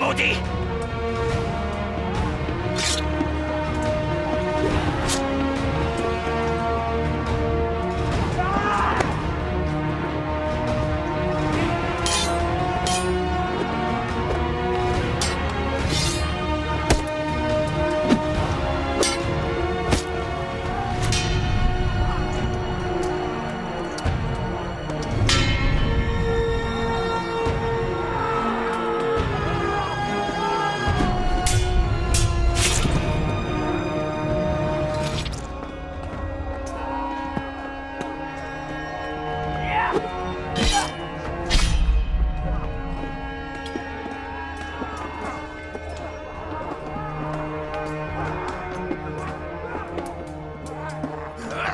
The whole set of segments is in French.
maudit!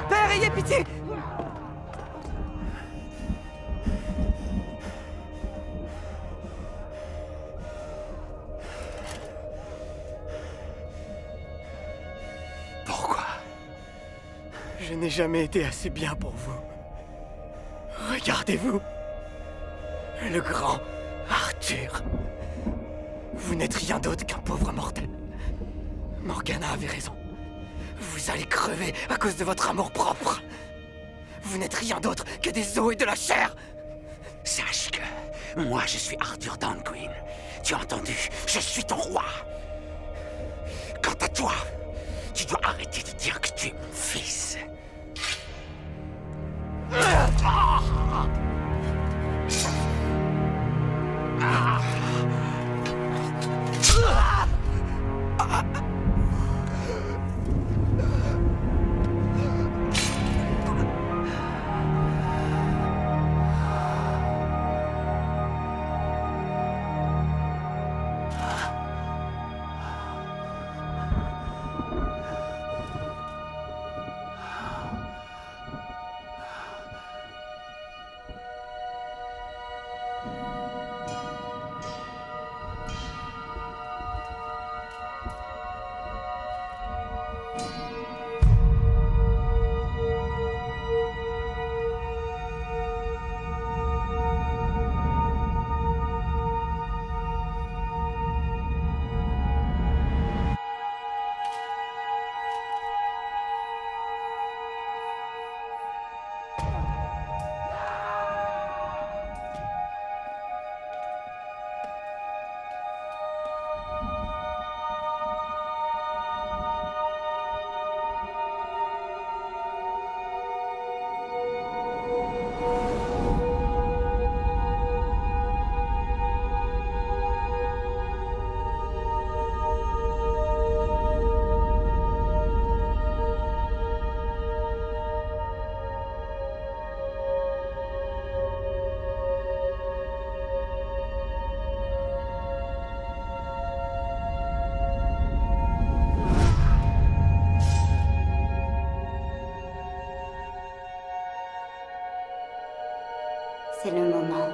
Père, ayez pitié! Pourquoi? Je n'ai jamais été assez bien pour vous. Regardez-vous. Le grand Arthur. Vous n'êtes rien d'autre qu'un pauvre mortel. Morgana avait raison. Vous allez crever à cause de votre amour-propre. Vous n'êtes rien d'autre que des os et de la chair. Sache que moi, je suis Arthur Downe-Queen. Tu as entendu? Je suis ton roi. Quant à toi, tu dois arrêter de dire que tu es mon fils. C'est le moment.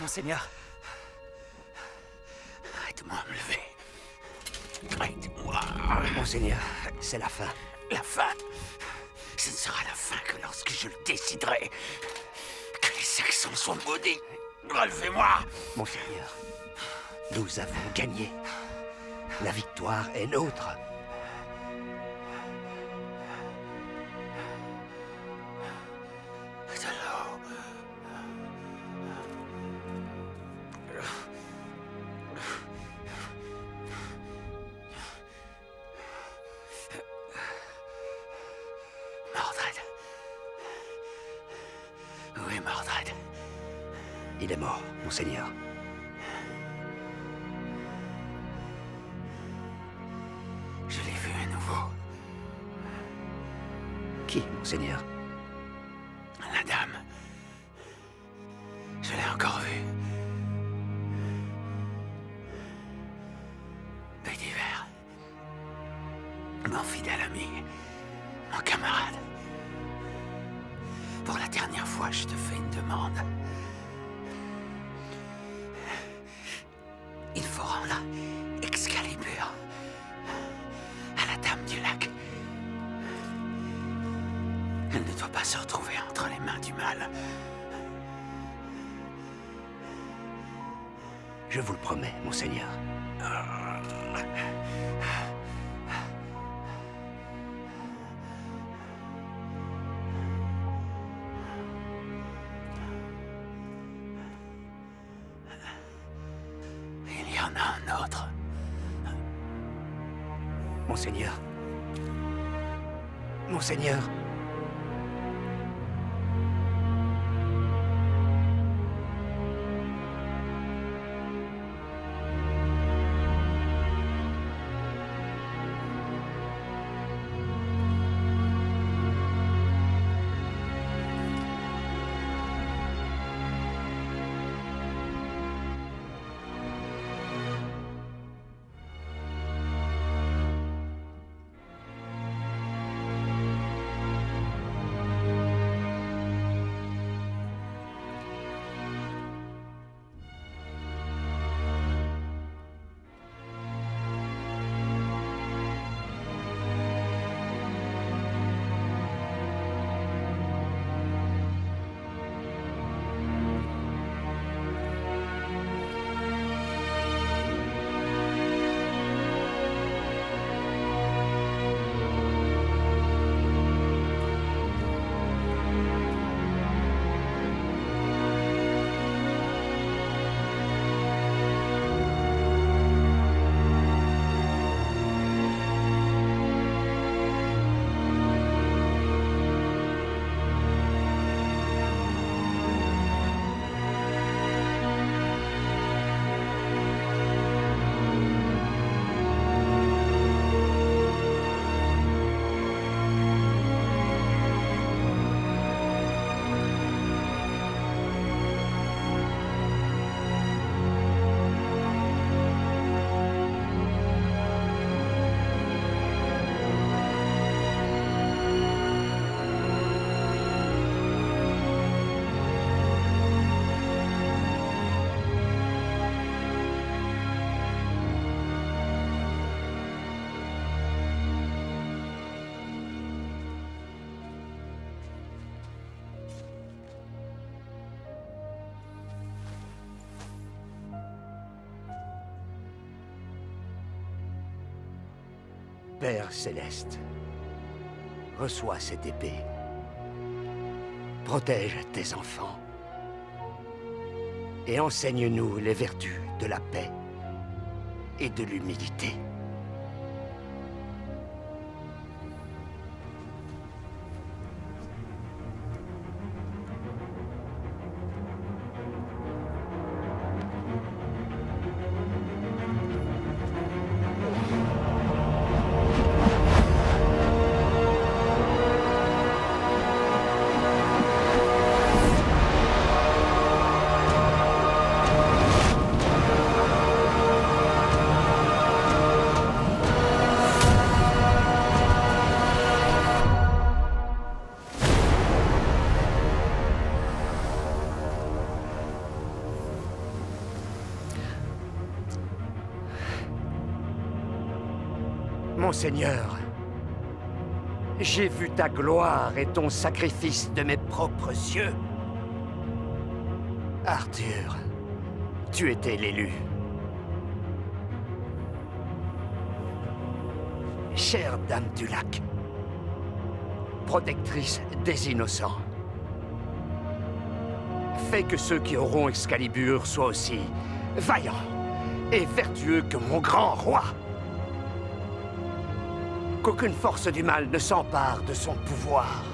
Monseigneur. Aide-moi à me lever. Aide-moi. Monseigneur, c'est la fin. La fin? Ce ne sera la fin que lorsque je le déciderai. Que les Saxons soient maudits. Relevez-moi. Monseigneur, nous avons gagné. La victoire est nôtre. De l'eau. Mordred. Où est Mordred? Il est mort, Monseigneur. Qui, monseigneur? La dame. Je l'ai encore vue. Bédiver. Mon fidèle ami. Mon camarade. Pour la dernière fois, je te fais une demande. Il faut rendre Excalibur à la Dame du Lac. Elle ne doit pas se retrouver entre les mains du mal. Je vous le promets, monseigneur. Il y en a un autre. Monseigneur. Monseigneur. Père céleste, reçois cette épée. Protège tes enfants. Et enseigne-nous les vertus de la paix et de l'humilité. Monseigneur, j'ai vu ta gloire et ton sacrifice de mes propres yeux. Arthur, tu étais l'élu. Chère Dame du Lac, protectrice des innocents, fais que ceux qui auront Excalibur soient aussi vaillants et vertueux que mon grand roi. Qu'aucune force du mal ne s'empare de son pouvoir.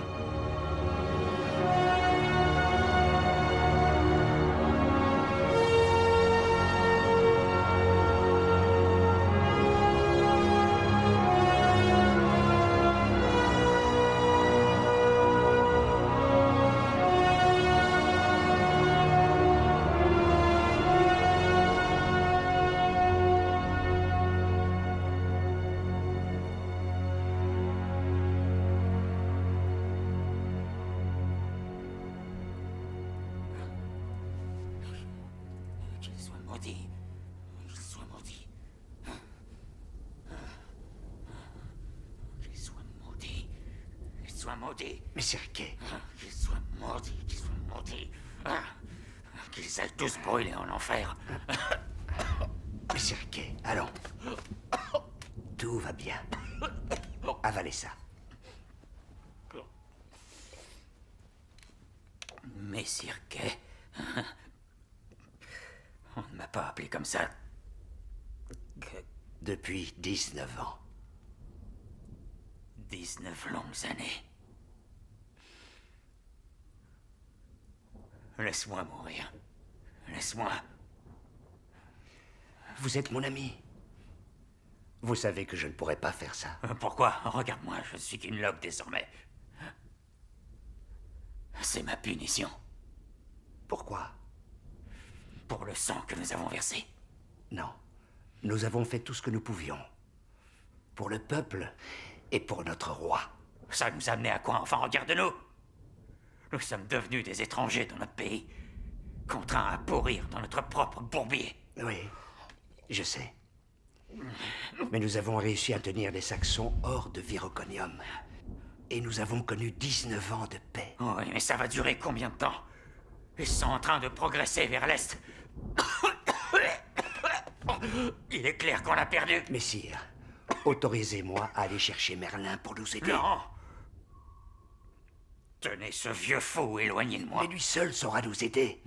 maudits. Mais Sirké, Qu'ils soient maudits, qu'ils soient maudits. Ah, qu'ils aillent tous brûler en enfer. mais Sirké, allons. Tout va bien. Avalez ça. Messire Kay. On ne m'a pas appelé comme ça. Depuis 19 ans. 19 longues années. Laisse-moi mourir. Laisse-moi. Vous êtes mon ami. Vous savez que je ne pourrais pas faire ça. Pourquoi? Regarde-moi, je suis qu'une loque désormais. C'est ma punition. Pourquoi? Pour le sang que nous avons versé. Non. Nous avons fait tout ce que nous pouvions. Pour le peuple et pour notre roi. Ça nous a amené à quoi? Enfin, regarde-nous. Nous sommes devenus des étrangers dans notre pays. Contraints à pourrir dans notre propre bourbier. Oui, je sais. Mais nous avons réussi à tenir les Saxons hors de Viroconium. Et nous avons connu 19 ans de paix. Oui, mais ça va durer combien de temps? Ils sont en train de progresser vers l'Est. Il est clair qu'on a perdu. Messire, autorisez-moi à aller chercher Merlin pour nous aider. Non. Tenez ce vieux fou éloigné de moi. Mais lui seul saura nous aider.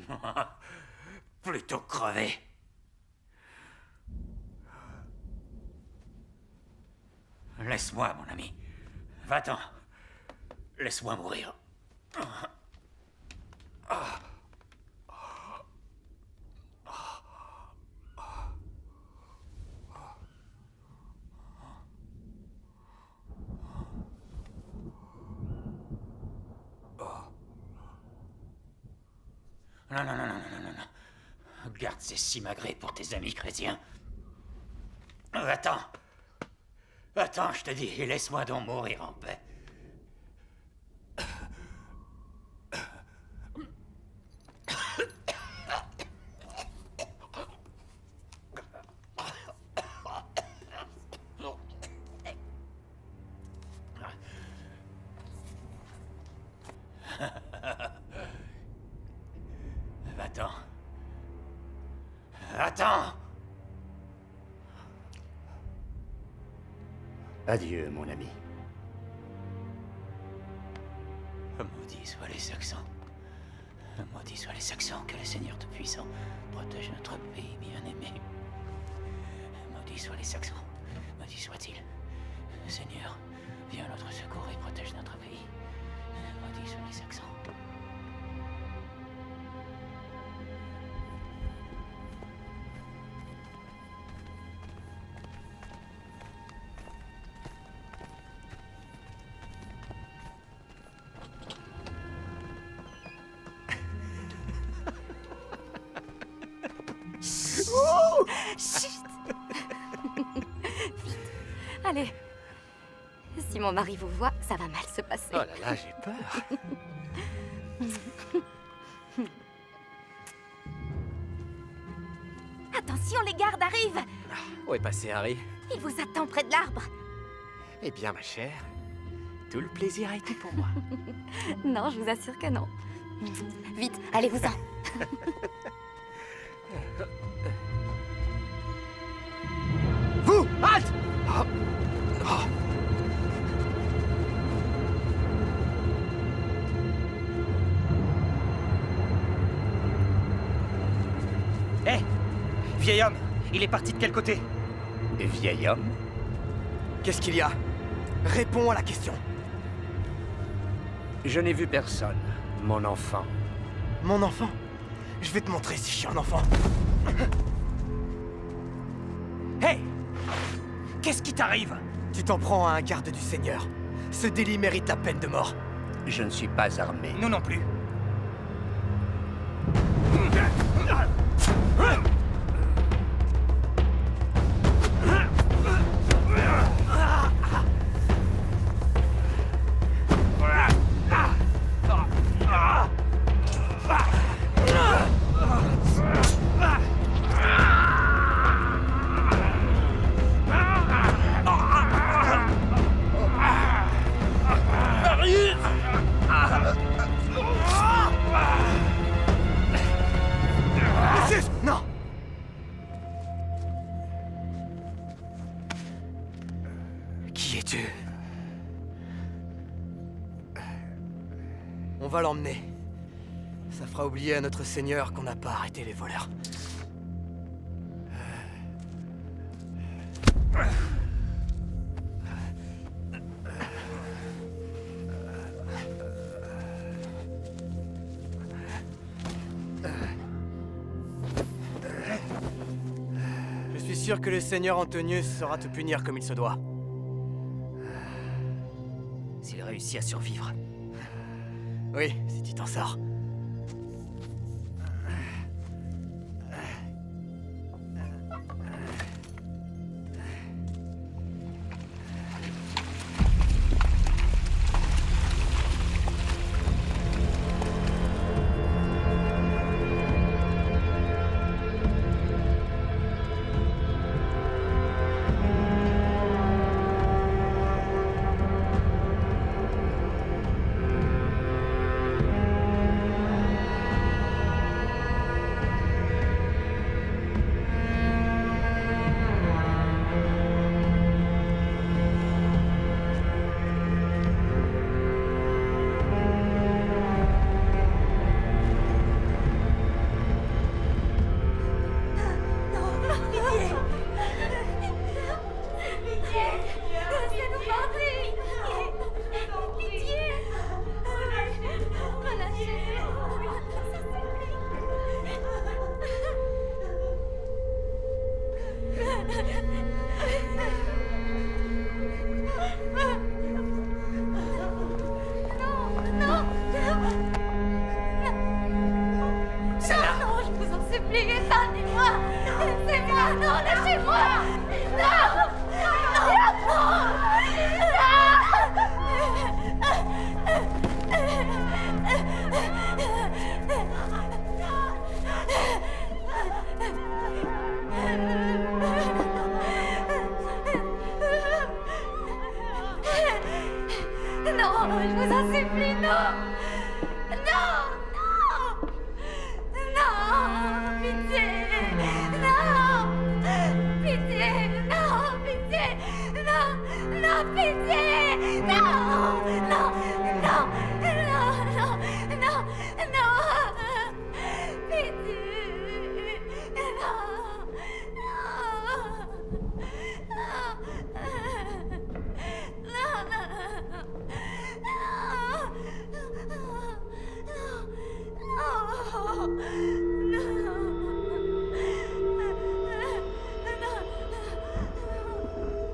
Plutôt crever. Laisse-moi, mon ami. Va-t'en. Laisse-moi mourir. Non, non, non, non, non, non, non. Garde ces simagrées pour tes amis chrétiens. Va-t'en. Va-t'en, je te dis, et laisse-moi donc mourir en paix. Va-t'en. Va-t'en. Adieu, mon ami. Maudits soient les Saxons. Maudits soient les Saxons, que le Seigneur Tout-Puissant protège notre pays bien-aimé. Maudits soient les Saxons. Maudits soient-ils. Seigneur, viens à notre secours et protège notre pays. Maudits soient les Saxons. Chut. Vite. Allez. Si mon mari vous voit, ça va mal se passer. Oh là là, j'ai peur. Attention, les gardes arrivent. Où est passé Harry? Il vous attend près de l'arbre. Eh bien, ma chère, tout le plaisir a été pour moi. Non, je vous assure que non. Vite, allez-vous-en. Vous, halte! Oh. Oh. Hé, vieil homme, il est parti de quel côté? Vieil homme? Qu'est-ce qu'il y a? Réponds à la question. Je n'ai vu personne, mon enfant. Mon enfant? Je vais te montrer si je suis un enfant. Hé! Qu'est-ce qui t'arrive? Tu t'en prends à un garde du Seigneur. Ce délit mérite la peine de mort. Je ne suis pas armé. Nous non plus. On va l'emmener. Ça fera oublier à notre seigneur qu'on n'a pas arrêté les voleurs. Je suis sûr que le seigneur Antonius saura te punir comme il se doit. S'il réussit à survivre. Oui, si tu t'en sors.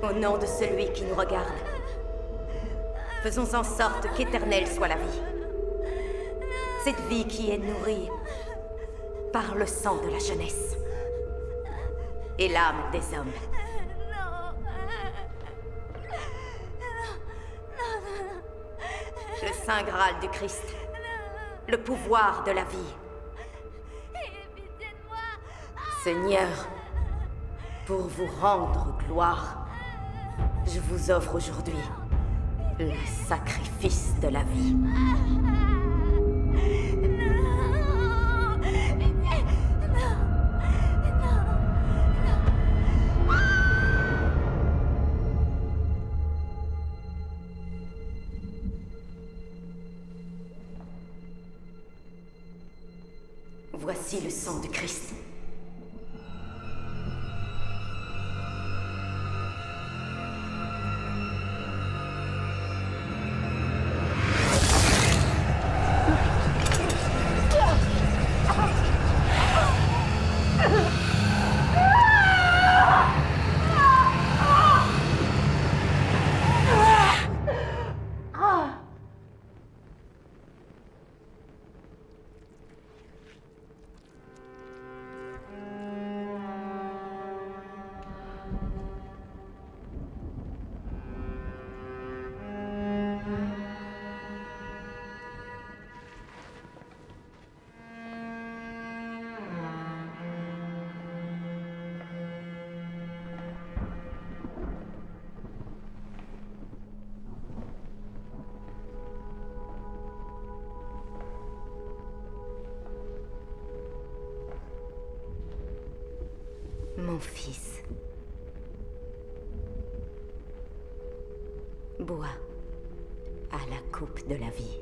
Au nom de celui qui nous regarde, faisons en sorte qu'éternelle soit la vie. Cette vie qui est nourrie par le sang de la jeunesse et l'âme des hommes. Le Saint Graal du Christ, le pouvoir de la vie. Seigneur, pour vous rendre gloire, je vous offre aujourd'hui le sacrifice de la vie. Voici le sang de Christ. Mon fils, bois à la coupe de la vie.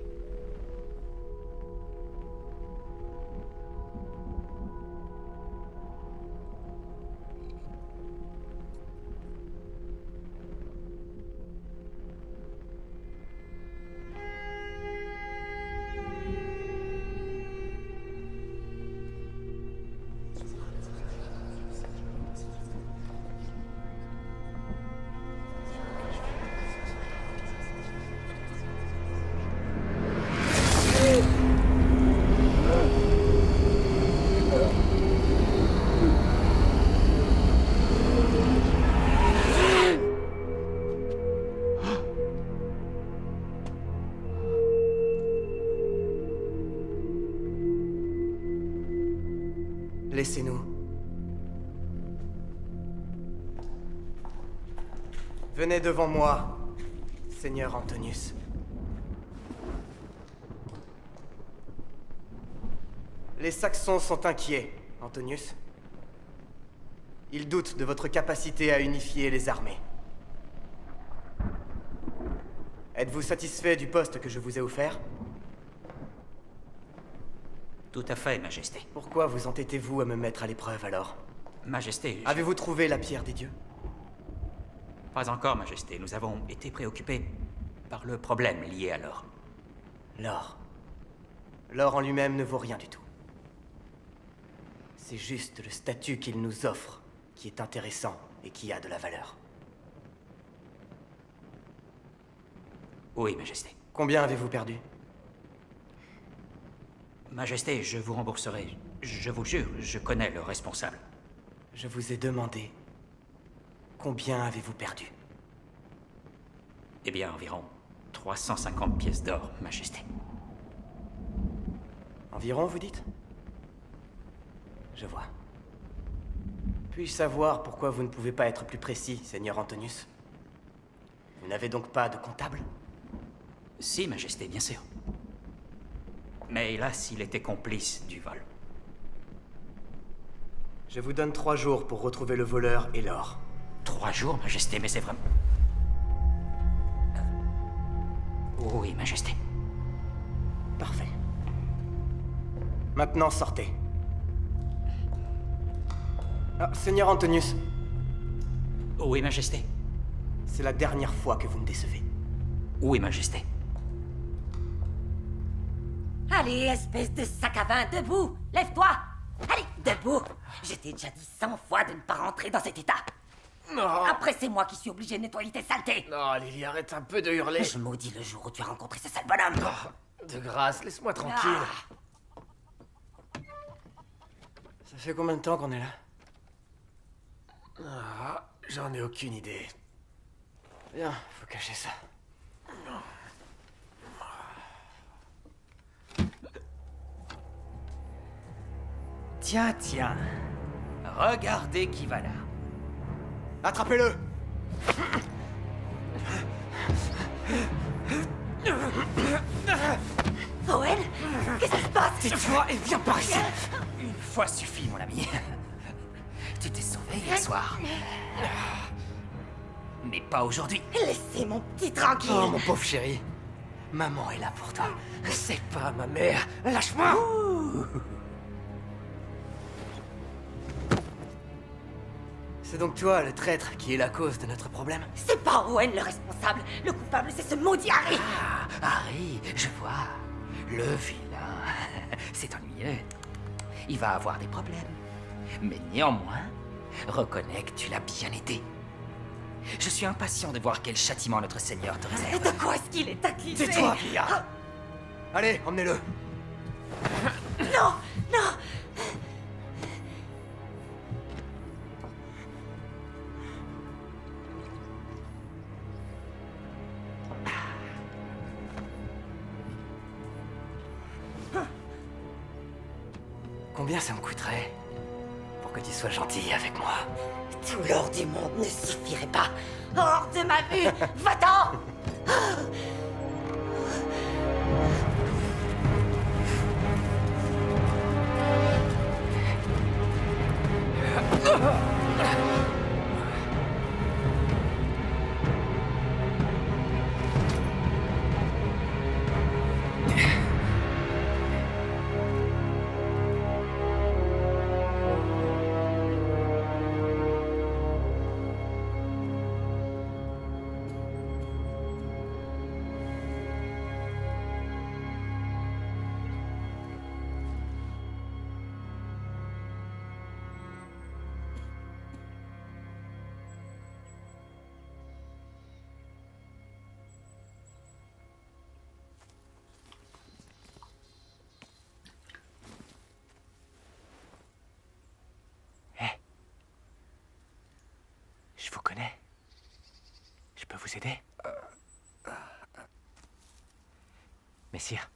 Laissez-nous. Venez devant moi, Seigneur Antonius. Les Saxons sont inquiets, Antonius. Ils doutent de votre capacité à unifier les armées. Êtes-vous satisfait du poste que je vous ai offert? Tout à fait, Majesté. Pourquoi vous entêtez-vous à me mettre à l'épreuve alors? Majesté, Avez-vous trouvé la pierre des dieux? Pas encore, Majesté. Nous avons été préoccupés par le problème lié à l'or. L'or. L'or en lui-même ne vaut rien du tout. C'est juste le statut qu'il nous offre qui est intéressant et qui a de la valeur. Oui, Majesté. Combien avez-vous perdu? Majesté, je vous rembourserai. Je vous jure, je connais le responsable. Je vous ai demandé combien avez-vous perdu? Eh bien, environ 350 pièces d'or, Majesté. Environ, vous dites? Je vois. Puis-je savoir pourquoi vous ne pouvez pas être plus précis, Seigneur Antonius? Vous n'avez donc pas de comptable? Si, Majesté, bien sûr. Mais hélas, il était complice du vol. Je vous donne 3 jours pour retrouver le voleur et l'or. 3 jours, Majesté, mais c'est vraiment... Oui, Majesté. Parfait. Maintenant, sortez. Ah, Seigneur Antonius, Oui, Majesté. c'est la dernière fois que vous me décevez. Oui, Majesté. Allez, espèce de sac à vin, debout! Lève-toi! Allez, debout! Je t'ai déjà dit 100 fois de ne pas rentrer dans cet état. Non. Après, c'est moi qui suis obligé de nettoyer tes saletés. Non, Lily, arrête un peu de hurler. Je maudis le jour où tu as rencontré ce sale bonhomme. De grâce, laisse-moi tranquille. Ça fait combien de temps qu'on est là? Ah, j'en ai aucune idée. Bien, faut cacher ça. Tiens, tiens. Regardez qui va là. Attrapez-le! Owen, qu'est-ce qui se passe? Tais-toi et viens par ici! Une fois suffit, mon ami. Tu t'es sauvé hier soir. Mais pas aujourd'hui. Laissez mon petit tranquille. Oh, mon pauvre chéri. Maman est là pour toi. C'est pas ma mère. Lâche-moi! C'est donc toi, le traître, qui est la cause de notre problème? C'est pas Owen le responsable. Le coupable, c'est ce maudit Harry. Ah, Harry, je vois. Le vilain. C'est ennuyeux. Il va avoir des problèmes. Mais néanmoins, reconnais que tu l'as bien aidé. Je suis impatient de voir quel châtiment notre Seigneur te réserve. De quoi est-ce qu'il est accusé? Tais-toi, vieillard! Allez, emmenez-le! Non, non. Combien ça me coûterait pour que tu sois gentil avec moi? Tout l'or du monde ne suffirait pas. Hors de ma vue. Va-t'en. Je vous connais. Je peux vous aider? Messire.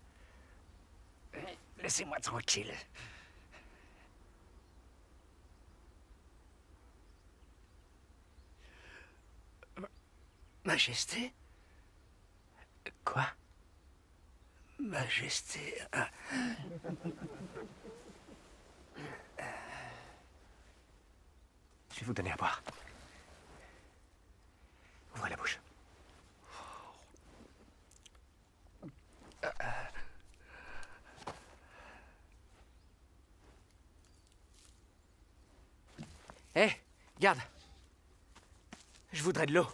Laissez-moi tranquille. Majesté? Quoi? Majesté... Je vais vous donner à boire. Ouvrez la bouche. Hé, garde. Je voudrais de l'eau.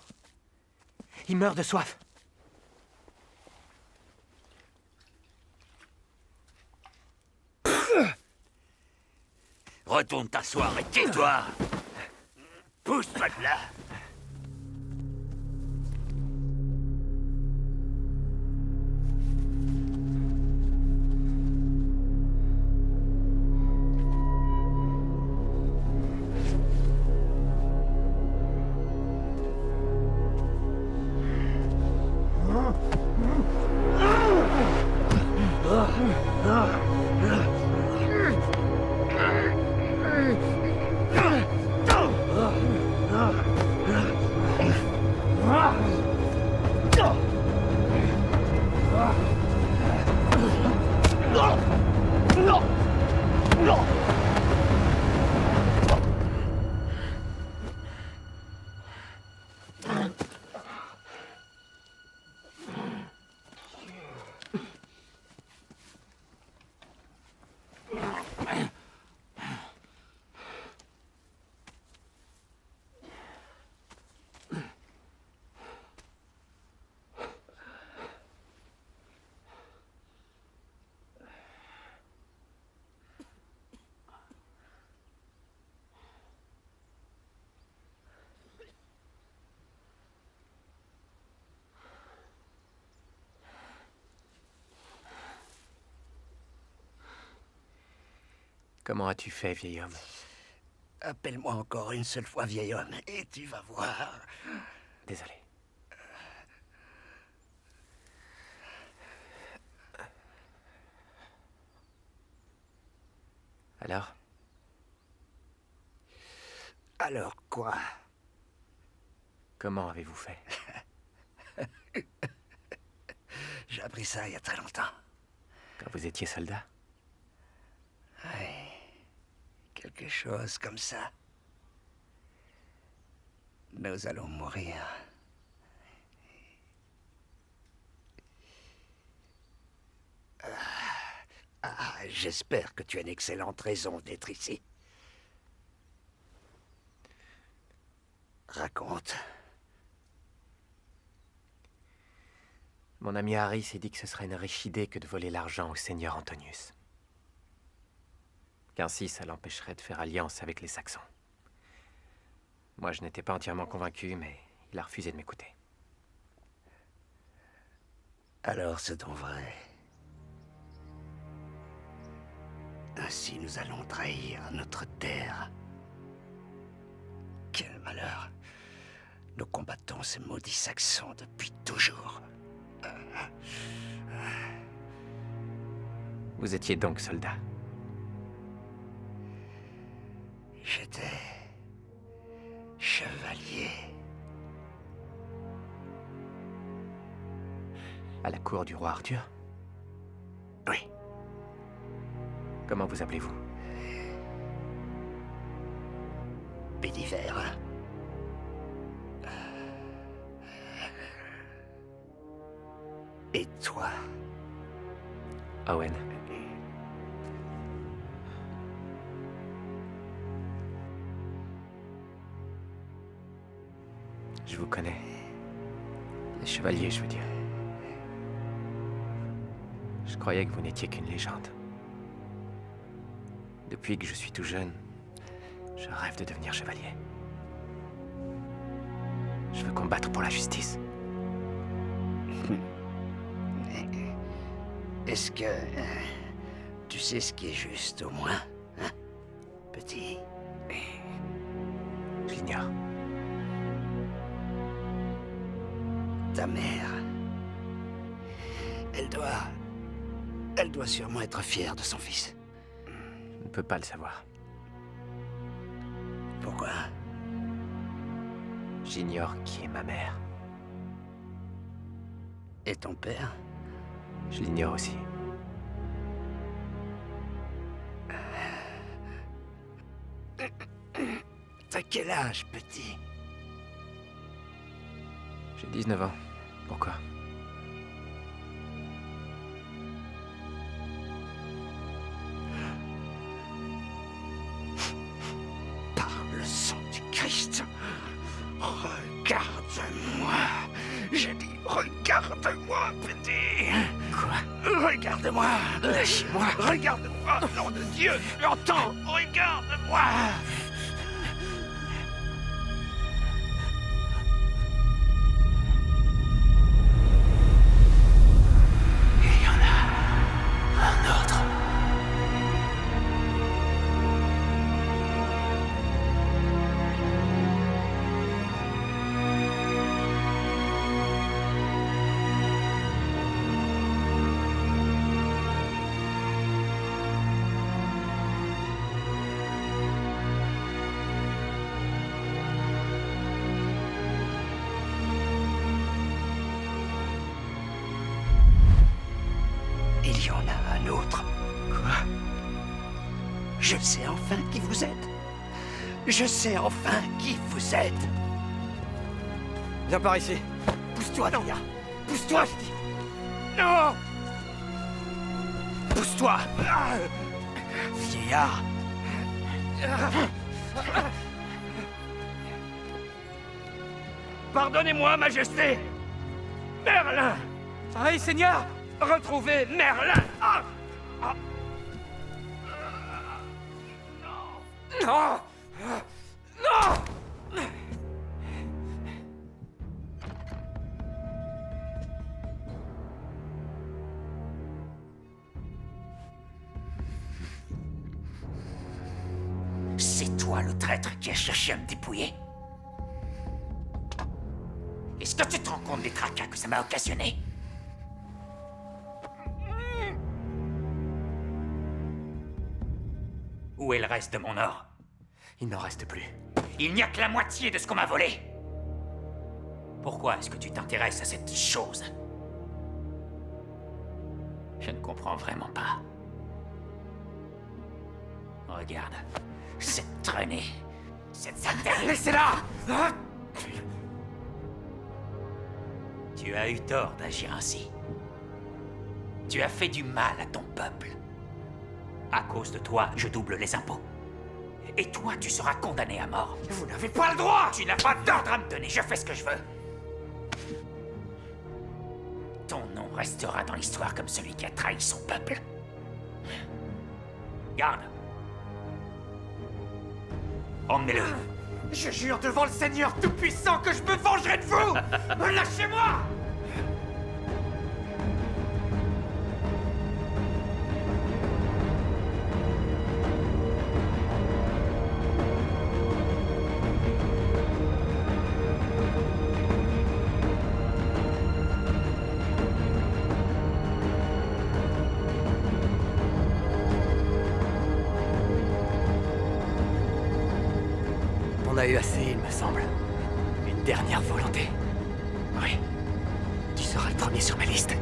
Il meurt de soif. Retourne t'asseoir et tais-toi. Pousse-toi de là. Comment as-tu fait, vieil homme? Appelle-moi encore une seule fois vieil homme, et tu vas voir. Désolé. Alors? Alors quoi? Comment avez-vous fait? J'ai appris ça il y a très longtemps. Quand vous étiez soldat? Oui, quelque chose comme ça. Nous allons mourir. J'espère que tu as une excellente raison d'être ici. Raconte. Mon ami Harry s'est dit que ce serait une riche idée que de voler l'argent au seigneur Antonius. Qu'ainsi, ça l'empêcherait de faire alliance avec les Saxons. Moi, je n'étais pas entièrement convaincu, mais il a refusé de m'écouter. Alors c'est donc vrai. Ainsi nous allons trahir notre terre. Quel malheur. Nous combattons ces maudits Saxons depuis toujours. Vous étiez donc soldat? J'étais chevalier. À la cour du roi Arthur? Oui. Comment vous appelez-vous? Béliver. Et toi? Owen. Je vous connais. Les chevaliers, je veux dire. Je croyais que vous n'étiez qu'une légende. Depuis que je suis tout jeune, je rêve de devenir chevalier. Je veux combattre pour la justice. Est-ce que tu sais ce qui est juste, au moins, hein, petit? Je l'ignore. Ta mère, elle doit sûrement être fière de son fils. Je ne peux pas le savoir. Pourquoi? J'ignore qui est ma mère. Et ton père? Je l'ignore aussi. T'as quel âge, petit? J'ai 19 ans. Pourquoi? Par le sang du Christ, regarde-moi. J'ai dit, regarde-moi, petit. Quoi? Regarde-moi. Lâchez-moi. Regarde-moi, nom de Dieu. Entends, regarde-moi. Il y en a un autre. Il y en a un autre. Quoi? Je sais enfin qui vous êtes. Je sais enfin qui vous êtes. Viens par ici. Pousse-toi, Nadia. Pousse-toi, je dis. Non! Pousse-toi. Vieillard. Pardonnez-moi, Majesté. Merlin. Aïe, Seigneur! Retrouvez Merlin. Ah! Ah! Non! Non! C'est toi le traître qui a cherché à me dépouiller? Est-ce que tu te rends compte des tracas que ça m'a occasionné? Où est le reste de mon or? Il n'en reste plus. Il n'y a que la moitié de ce qu'on m'a volé. Pourquoi est-ce que tu t'intéresses à cette chose? Je ne comprends vraiment pas. Regarde, cette traînée, cette saleté. Laissez-la! Hein? Tu as eu tort d'agir ainsi. Tu as fait du mal à ton peuple. À cause de toi, je double les impôts. Et toi, tu seras condamné à mort. Vous n'avez pas le droit! Tu n'as pas d'ordre à me donner, je fais ce que je veux. Ton nom restera dans l'histoire comme celui qui a trahi son peuple. Garde. Emmenez-le. Je jure devant le Seigneur Tout-Puissant que je me vengerai de vous! Lâchez-moi! On a eu assez, il me semble. Une dernière volonté. Oui. Tu seras le premier sur ma liste.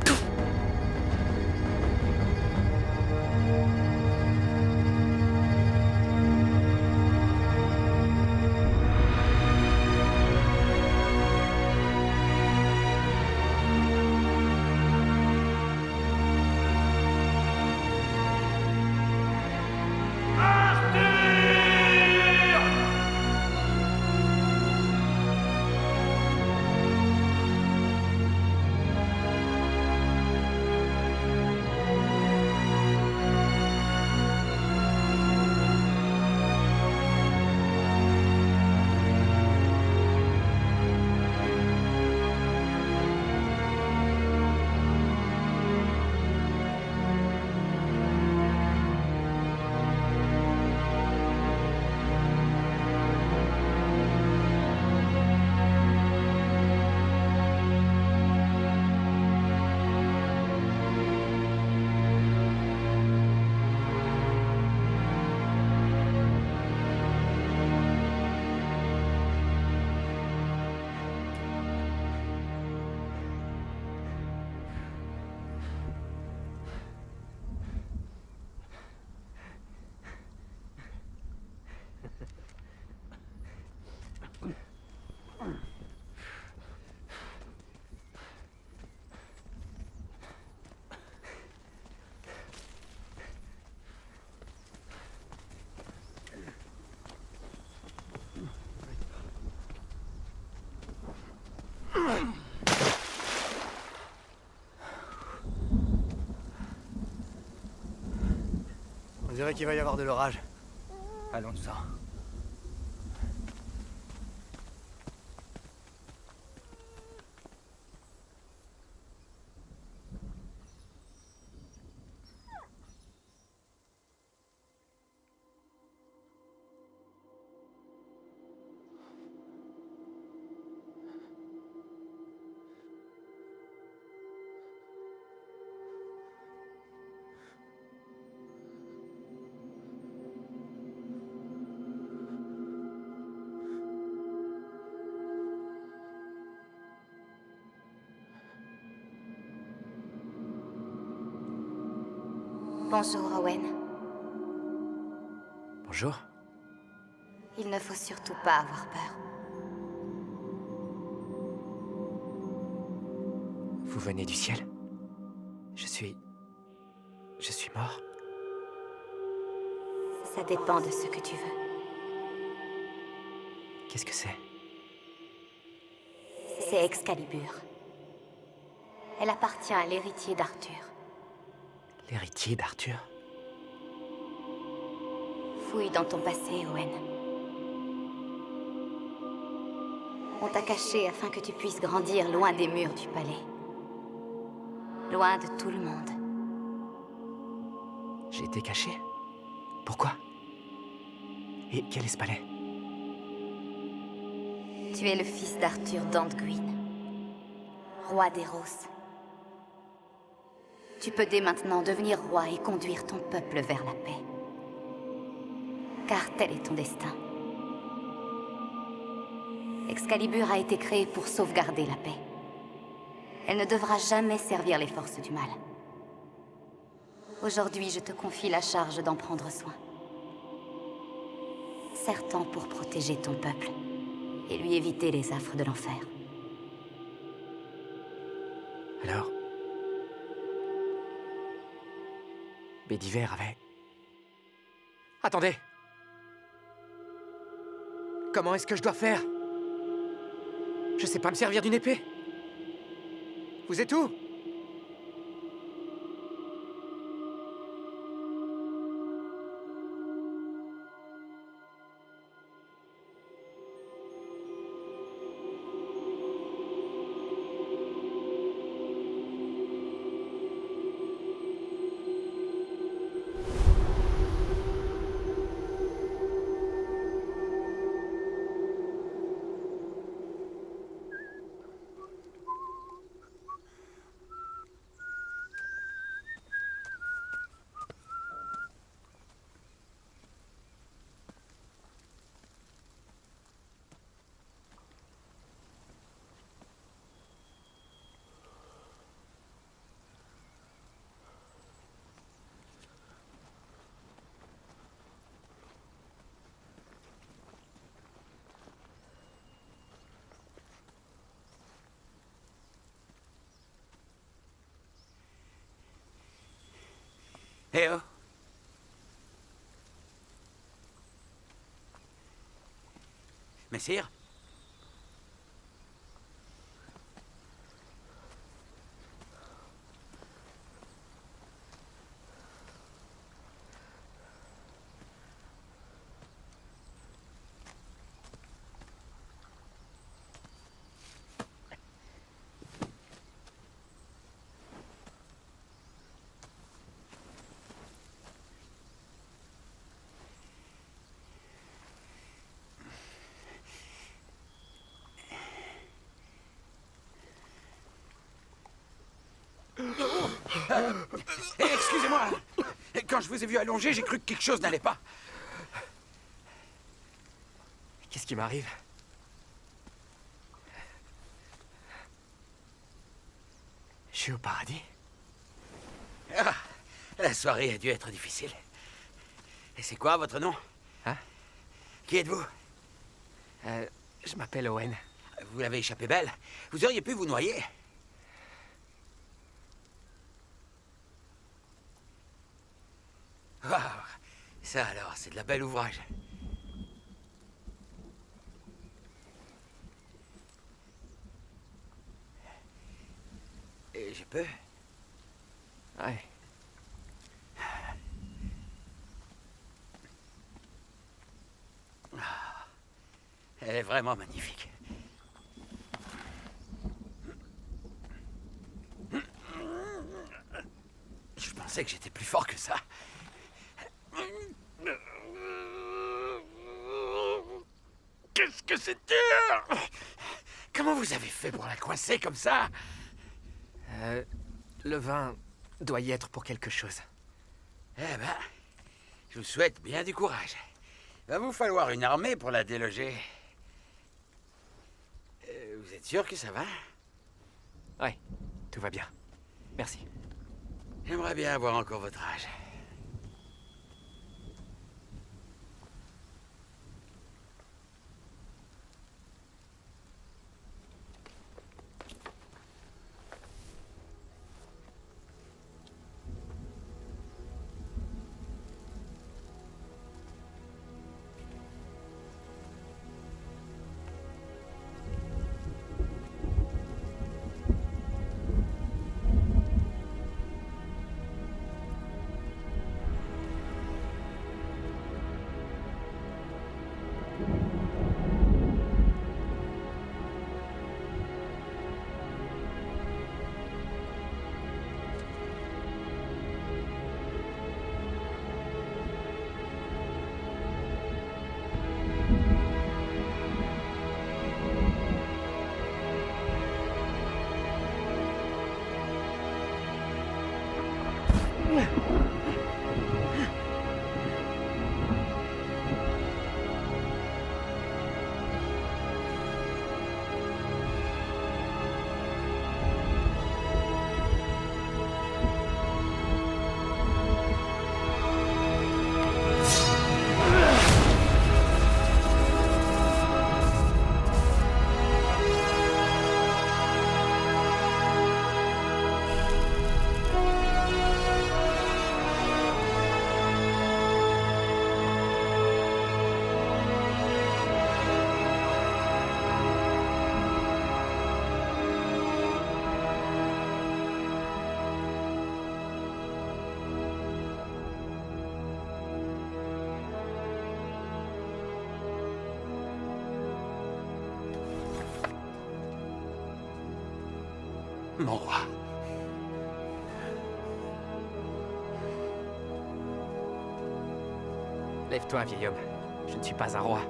On dirait qu'il va y avoir de l'orage. Allons-y. Bonjour, Owen. Bonjour. Il ne faut surtout pas avoir peur. Vous venez du ciel? Je suis mort? Ça dépend de ce que tu veux. Qu'est-ce que c'est? C'est Excalibur. Elle appartient à l'héritier d'Arthur. L'héritier d'Arthur? Fouille dans ton passé, Owen. On t'a caché afin que tu puisses grandir loin des murs du palais. Loin de tout le monde. J'ai été caché? Pourquoi? Et quel est ce palais? Tu es le fils d'Arthur Dantgwyn, roi d'Eros. Tu peux dès maintenant devenir roi et conduire ton peuple vers la paix. Car tel est ton destin. Excalibur a été créée pour sauvegarder la paix. Elle ne devra jamais servir les forces du mal. Aujourd'hui, je te confie la charge d'en prendre soin. Serre-t'en pour protéger ton peuple et lui éviter les affres de l'enfer. Alors? Bédiver avait... Attendez! Comment est-ce que je dois faire? Je sais pas me servir d'une épée. Vous êtes où? Eh oh! Messire? Excusez-moi. Quand je vous ai vu allongé, j'ai cru que quelque chose n'allait pas. Qu'est-ce qui m'arrive? Je suis au paradis? Ah, la soirée a dû être difficile. Et c'est quoi votre nom? Hein? Qui êtes-vous? Je m'appelle Owen. Vous l'avez échappé belle. Vous auriez pu vous noyer. Waouh! Ça alors, c'est de la belle ouvrage. peu? Ouais. Elle est vraiment magnifique. Je pensais que j'étais plus fort que ça. Qu'est-ce que c'est dur! Comment vous avez fait pour la coincer comme ça? Le vin doit y être pour quelque chose. Eh ben, je vous souhaite bien du courage. Va vous falloir une armée pour la déloger. Vous êtes sûr que ça va? Ouais, tout va bien. Merci. J'aimerais bien avoir encore votre âge. Mon roi. Lève-toi, vieil homme. Je ne suis pas un roi.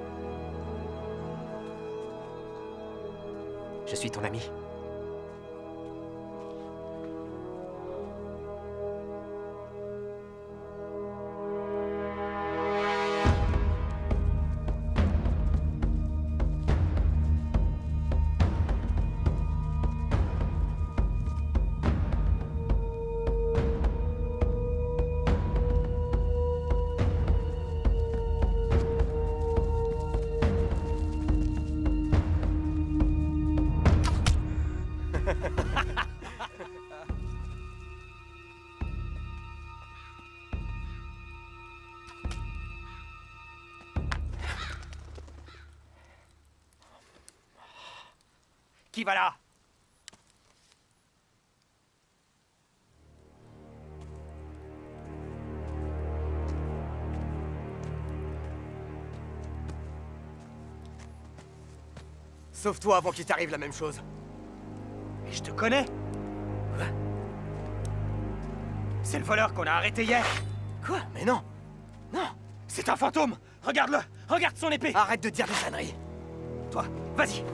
Je suis ton ami. Qui va là? Sauve-toi avant qu'il t'arrive la même chose. Mais je te connais. Quoi? C'est le voleur qu'on a arrêté hier. Quoi? Mais non. Non. C'est un fantôme. Regarde-le. Regarde son épée. Arrête de dire des conneries. Toi, vas-y.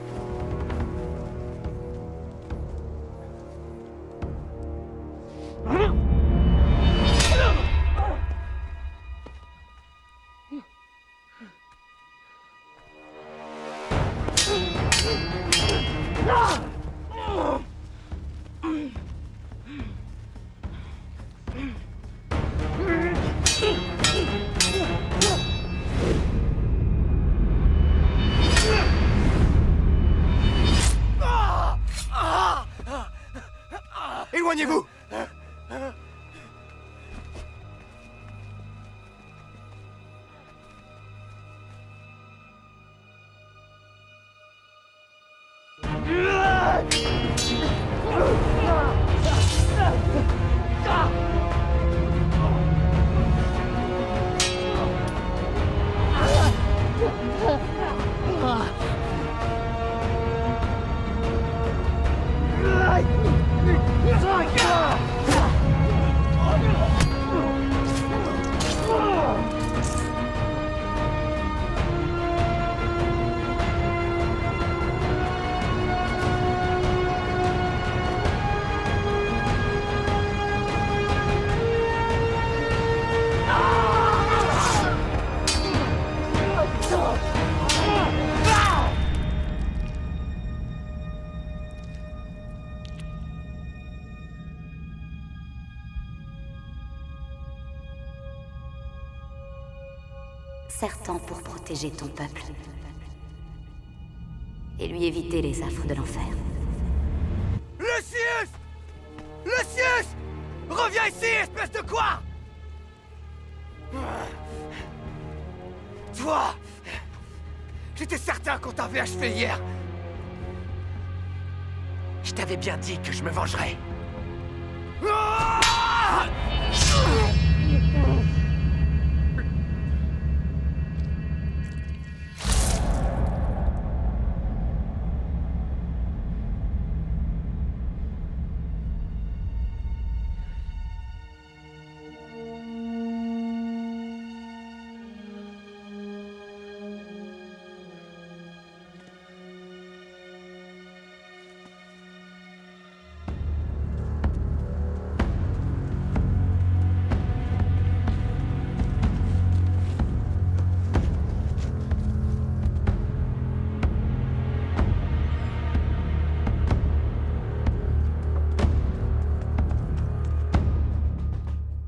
Serre-t'en pour protéger ton peuple. Et lui éviter les affres de l'enfer. Lucius! Lucius! Reviens ici, espèce de quoi? Toi! J'étais certain qu'on t'avait achevé hier. Je t'avais bien dit que je me vengerais.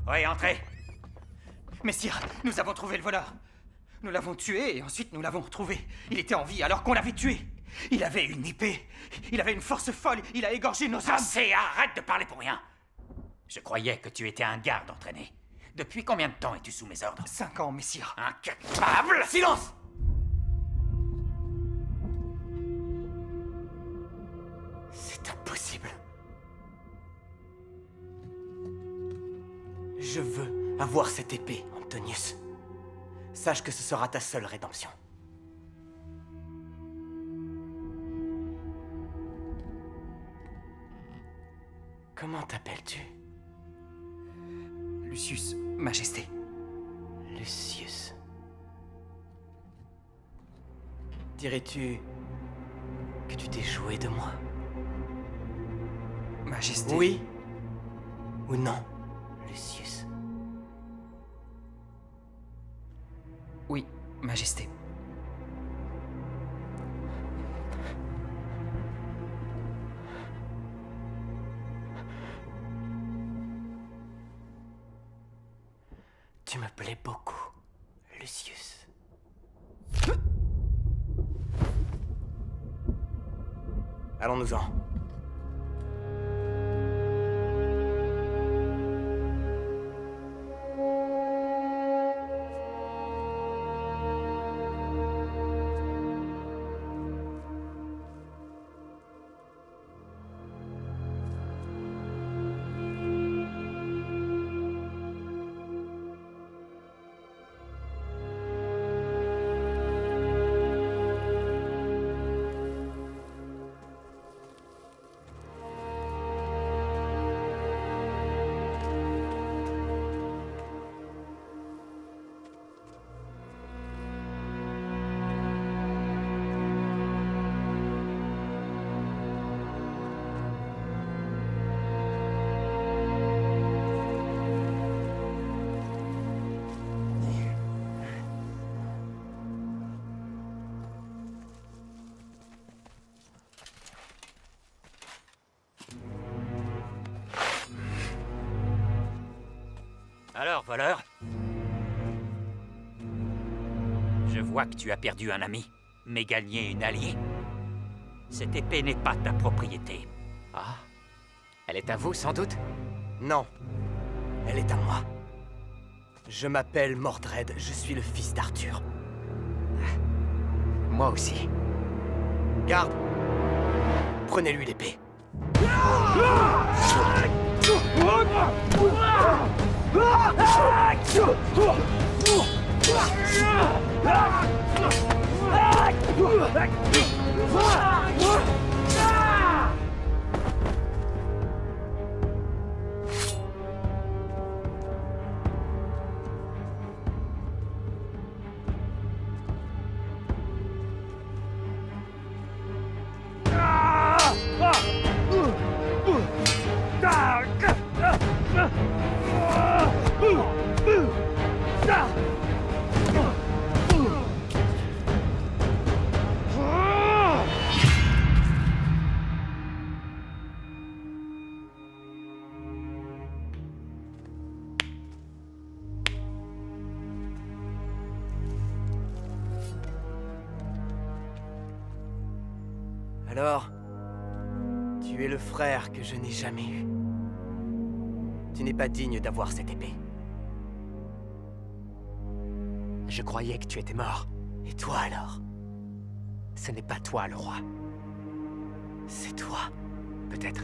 Oui, entrez. Messire, nous avons trouvé le voleur. Nous l'avons tué et ensuite nous l'avons retrouvé. Il était en vie alors qu'on l'avait tué. Il avait une épée. Il avait une force folle. Il a égorgé nos hommes. Assez, arrête de parler pour rien. Je croyais que tu étais un garde entraîné. Depuis combien de temps es-tu sous mes ordres? 5 ans, messire. Incapable! Silence! C'est impossible. Je veux avoir cette épée, Antonius. Sache que ce sera ta seule rédemption. Comment t'appelles-tu? Lucius, Majesté. Lucius. Dirais-tu que tu t'es joué de moi? Majesté. Oui ou non, Lucius? Oui, Majesté. Tu me plais beaucoup, Lucius. Allons-nous-en. Alors, voleur? Je vois que tu as perdu un ami, mais gagné une alliée. Cette épée n'est pas ta propriété. Ah, elle est à vous sans doute? Non, elle est à moi. Je m'appelle Mordred, je suis le fils d'Arthur. Moi aussi. Garde! Prenez-lui l'épée. Alors, tu es le frère que je n'ai jamais eu. Tu n'es pas digne d'avoir cette épée. Je croyais que tu étais mort. Et toi alors? Ce n'est pas toi le roi. C'est toi, peut-être.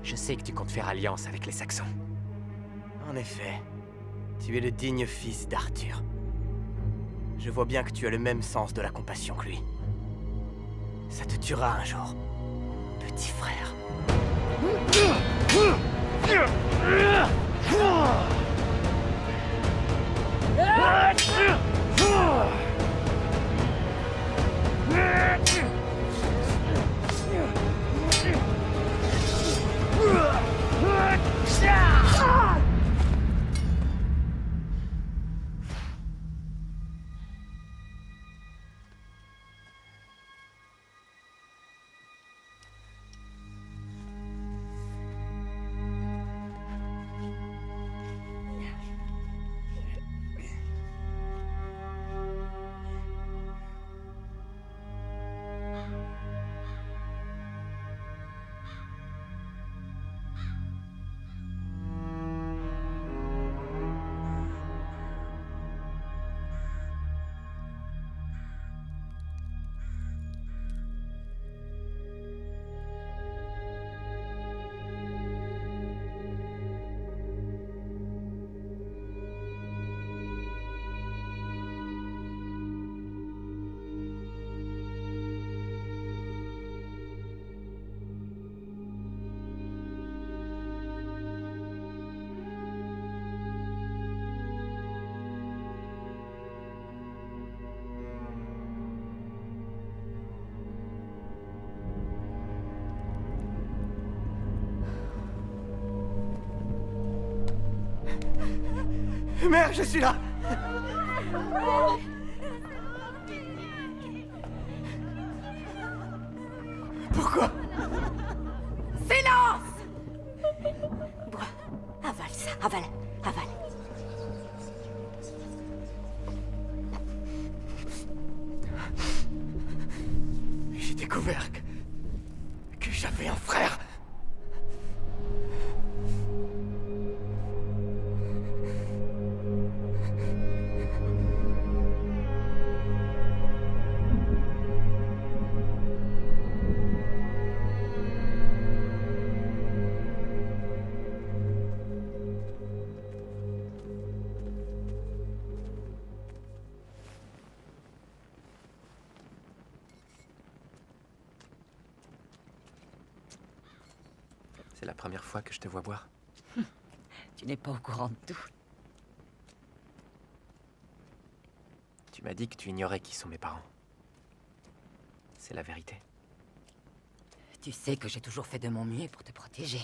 Je sais que tu comptes faire alliance avec les Saxons. En effet, tu es le digne fils d'Arthur. Je vois bien que tu as le même sens de la compassion que lui. Ça te tuera un jour, petit frère. Mère, je suis là! Pourquoi? Silence! Bois, avale ça, avale, avale. J'ai découvert que j'avais un frère. C'est la première fois que je te vois boire. Tu n'es pas au courant de tout. Tu m'as dit que tu ignorais qui sont mes parents. C'est la vérité. Tu sais que j'ai toujours fait de mon mieux pour te protéger.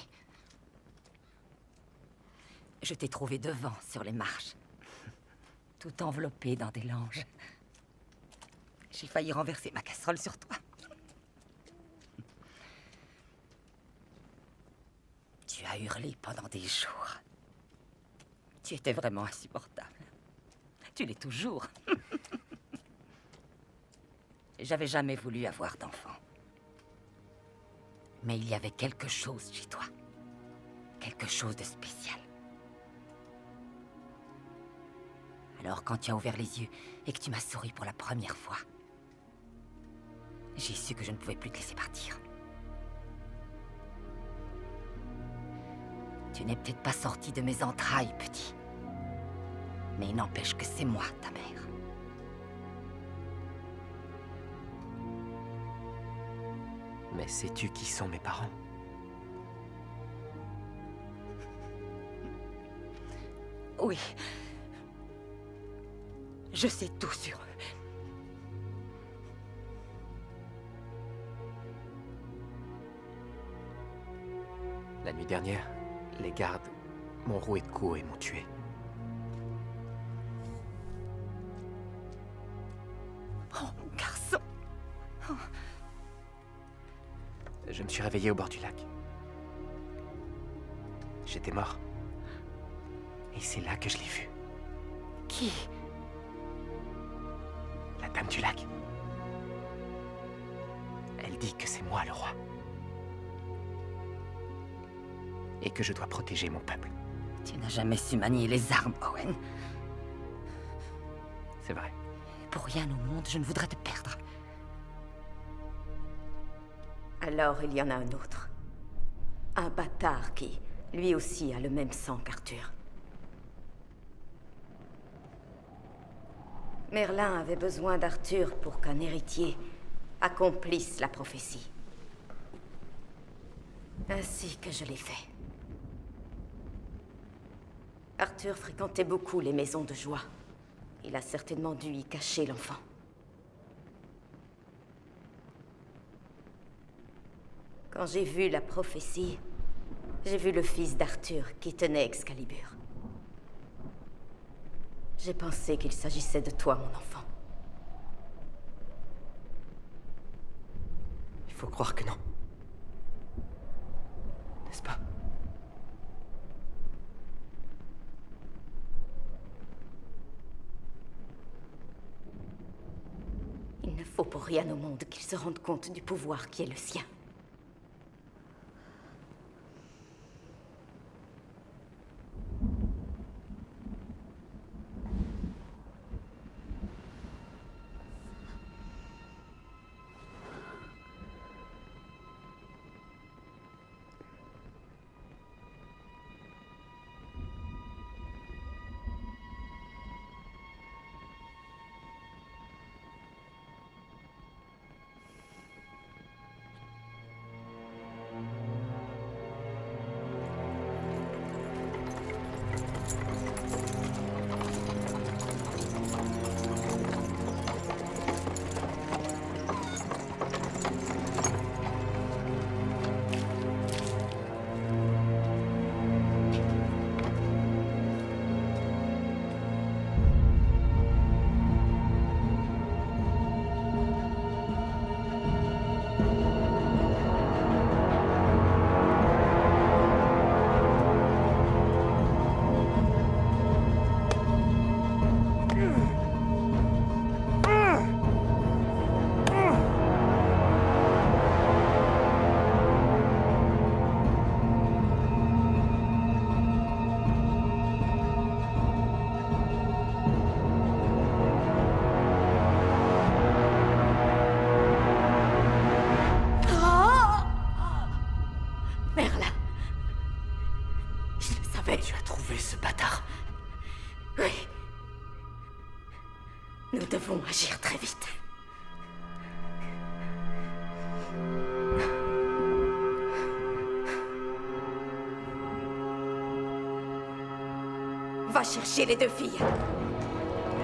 Je t'ai trouvé devant, sur les marches. Tout enveloppé dans des langes. J'ai failli renverser ma casserole sur toi. Tu as hurlé pendant des jours. Tu étais vraiment insupportable. Tu l'es toujours. J'avais jamais voulu avoir d'enfant. Mais il y avait quelque chose chez toi. Quelque chose de spécial. Alors quand tu as ouvert les yeux et que tu m'as souri pour la première fois, j'ai su que je ne pouvais plus te laisser partir. Tu n'es peut-être pas sorti de mes entrailles, petit. Mais il n'empêche que c'est moi, ta mère. Mais sais-tu qui sont mes parents? Oui. Je sais tout sur eux. La nuit dernière, les gardes m'ont roué de coups et m'ont tué. Oh, mon garçon. Je me suis réveillé au bord du lac. J'étais mort. Et c'est là que je l'ai vu. Qui? La dame du lac. dit que c'est moi le roi. Et que je dois protéger mon peuple. Tu n'as jamais su manier les armes, Owen. C'est vrai. Pour rien au monde, je ne voudrais te perdre. Alors il y en a un autre. Un bâtard qui, lui aussi, a le même sang qu'Arthur. Merlin avait besoin d'Arthur pour qu'un héritier accomplisse la prophétie. Ainsi que je l'ai fait. Arthur fréquentait beaucoup les maisons de joie. Il a certainement dû y cacher l'enfant. Quand j'ai vu la prophétie, j'ai vu le fils d'Arthur qui tenait Excalibur. J'ai pensé qu'il s'agissait de toi, mon enfant. Il faut croire que non. N'est-ce pas? Il ne faut pour rien au monde qu'il se rende compte du pouvoir qui est le sien. Tu as trouvé ce bâtard? Oui. Nous devons agir très vite. Va chercher les deux filles.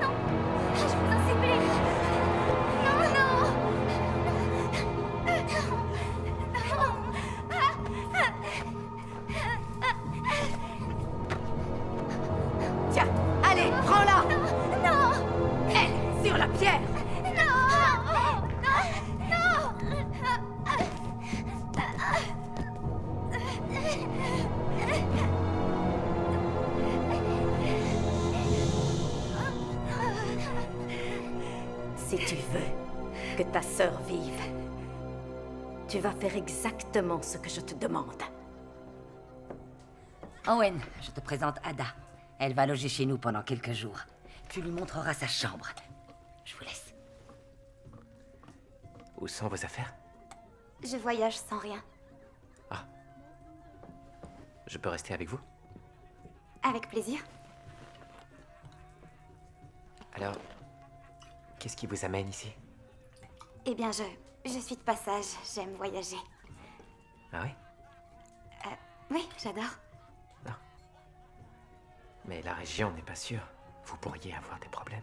Non, je vous en supplie. Non, non. Tiens, allez, prends-la. Non, Elle, sur la pierre. Si tu veux que ta sœur vive, tu vas faire exactement ce que je te demande. Owen, je te présente Ada. Elle va loger chez nous pendant quelques jours. Tu lui montreras sa chambre. Je vous laisse. Où sont vos affaires? Je voyage sans rien. Je peux rester avec vous? Avec plaisir. Alors, qu'est-ce qui vous amène ici? Eh bien, je suis de passage. J'aime voyager. Ah oui? Oui, j'adore. Mais la région n'est pas sûre. Vous pourriez avoir des problèmes.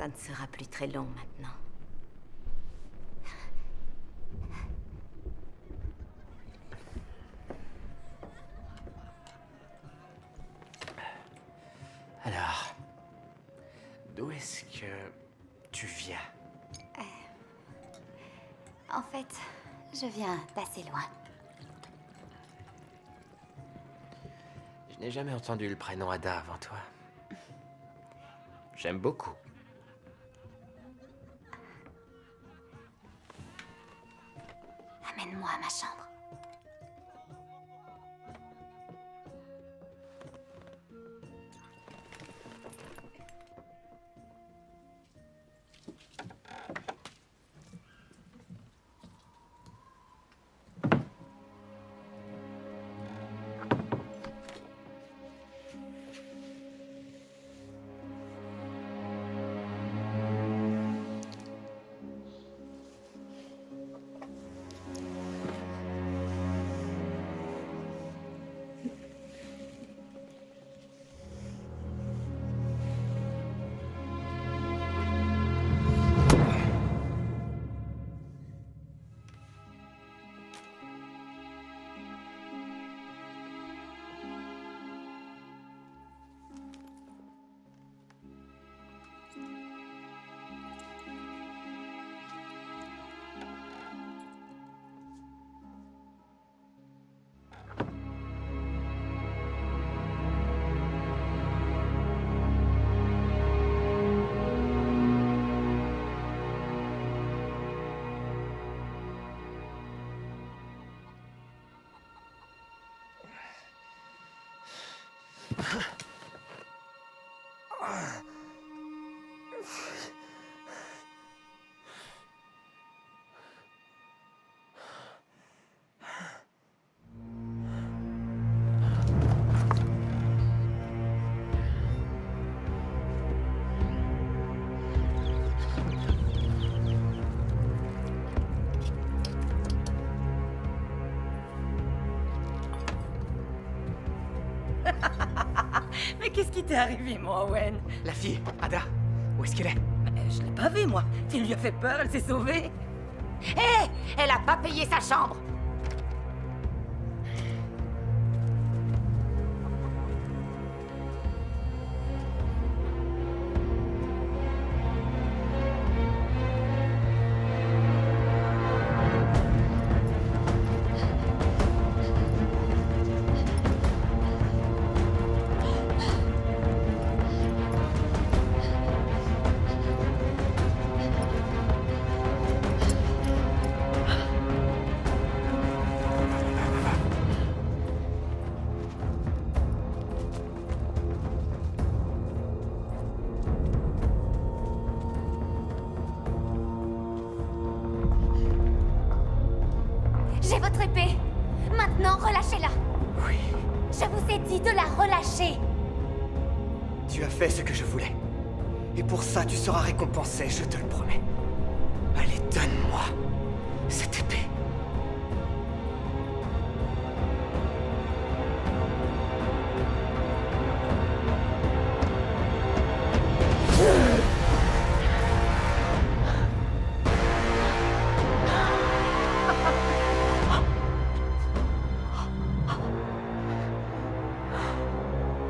Ça ne sera plus très long maintenant. Alors, d'où est-ce que tu viens? En fait, je viens d'assez loin. Je n'ai jamais entendu le prénom Ada avant toi. J'aime beaucoup. Amène-moi à ma chambre. Mais qu'est-ce qui t'est arrivé, moi, Owen? La fille, Ada, où est-ce qu'elle est? Je l'ai pas vue, moi. Tu lui as fait peur, elle s'est sauvée. Hé! Elle a pas payé sa chambre! J'ai votre épée. Maintenant, relâchez-la. Oui, Je vous ai dit de la relâcher. tu as fait ce que je voulais. Et pour ça, tu seras récompensé, je te le promets. Allez, donne-moi cette épée.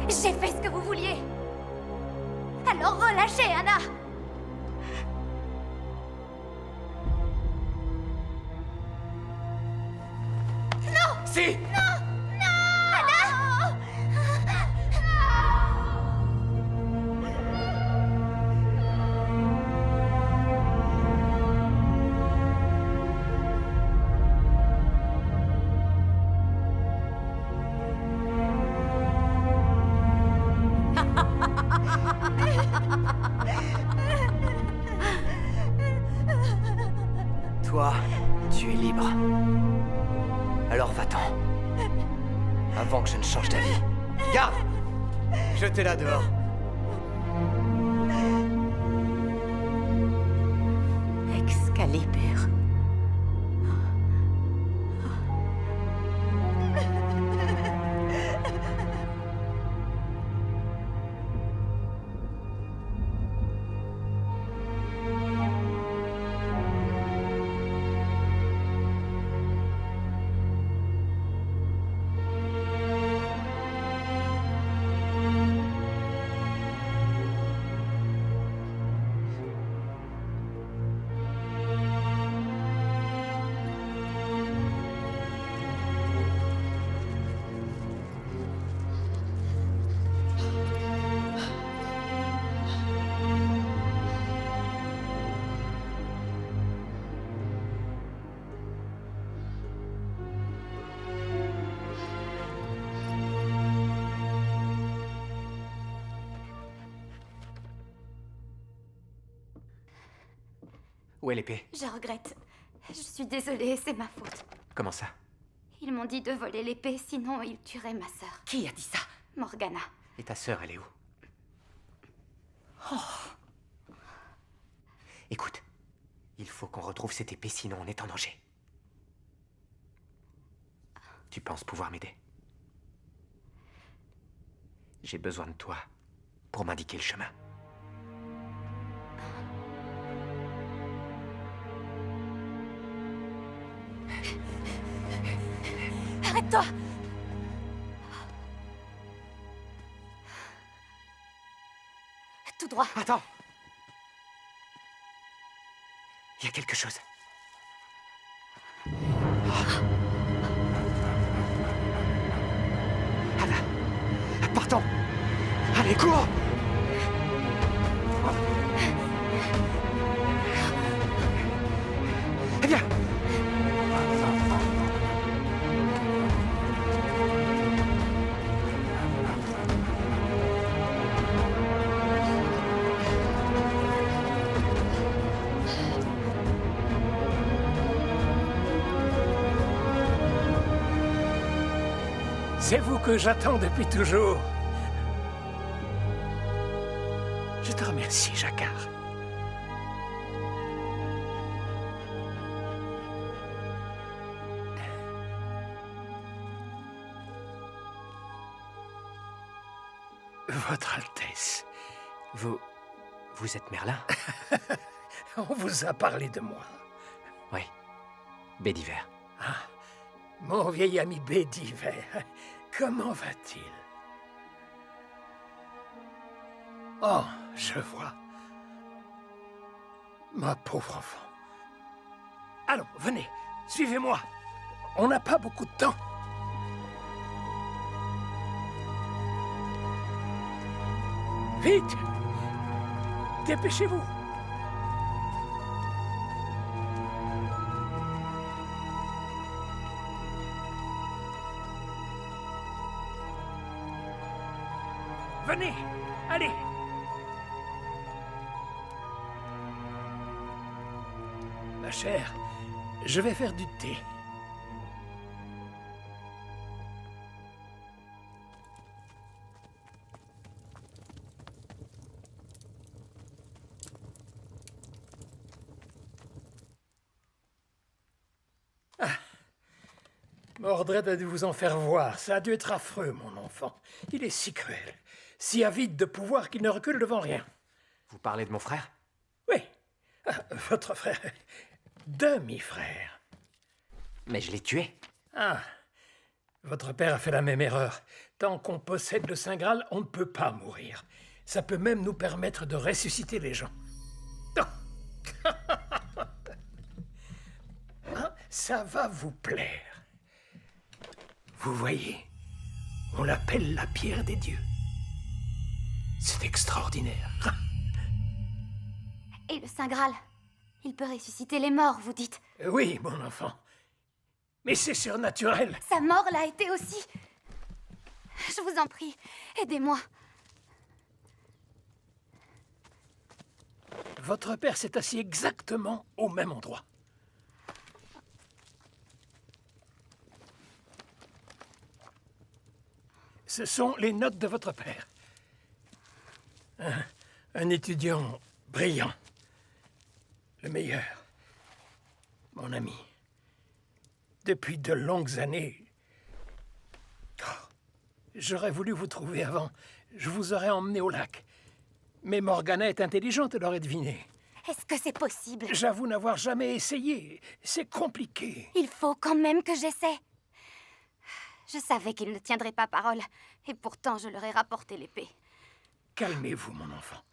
J'ai fait ce que vous vouliez. Alors relâchez, Anna. Si! Toi, tu es libre. Alors va-t'en. Avant que je ne change d'avis. Garde! Jetez-la dehors. Excalibur. Où est l'épée? Je regrette. Je suis désolée, c'est ma faute. Comment ça? Ils m'ont dit de voler l'épée, sinon ils tueraient ma sœur. Qui a dit ça? Morgana. Et ta sœur, elle est où? Écoute, il faut qu'on retrouve cette épée, sinon on est en danger. Tu penses pouvoir m'aider? J'ai besoin de toi pour m'indiquer le chemin. Arrête-toi! Tout droit. Attends! Il y a quelque chose. Anna! Partons! Allez, cours! Eh bien! C'est vous que j'attends depuis toujours. Je te remercie, Jacquard. Votre Altesse. Vous êtes Merlin? On vous a parlé de moi. Oui. Bédiver. Mon vieil ami Bédiver, comment va-t-il? Oh, je vois. Ma pauvre enfant. Allons, venez, suivez-moi. On n'a pas beaucoup de temps. Vite! Dépêchez-vous! Venez! Allez! Ma chère, je vais faire du thé. Mordred a dû vous en faire voir. Ça a dû être affreux, mon enfant. Il est si cruel, si avide de pouvoir qu'il ne recule devant rien. Vous parlez de mon frère? Oui, votre frère. Demi-frère. Mais je l'ai tué. Ah, votre père a fait la même erreur. Tant qu'on possède le Saint Graal, on ne peut pas mourir. Ça peut même nous permettre de ressusciter les gens. Hein, ça va vous plaire. Vous voyez, on l'appelle la pierre des dieux. C'est extraordinaire. Et le Saint Graal? Il peut ressusciter les morts, vous dites? Oui, mon enfant. Mais c'est surnaturel. Sa mort l'a été aussi. Je vous en prie, aidez-moi. Votre père s'est assis exactement au même endroit. Ce sont les notes de votre père. Un étudiant brillant. Le meilleur. Mon ami. Depuis de longues années... Oh, j'aurais voulu vous trouver avant. Je vous aurais emmené au lac. Mais Morgana est intelligente, elle aurait deviné. Est-ce que c'est possible? J'avoue n'avoir jamais essayé. C'est compliqué. Il faut quand même que j'essaie. Je savais qu'il ne tiendrait pas parole, et pourtant je leur ai rapporté l'épée. Calmez-vous, mon enfant.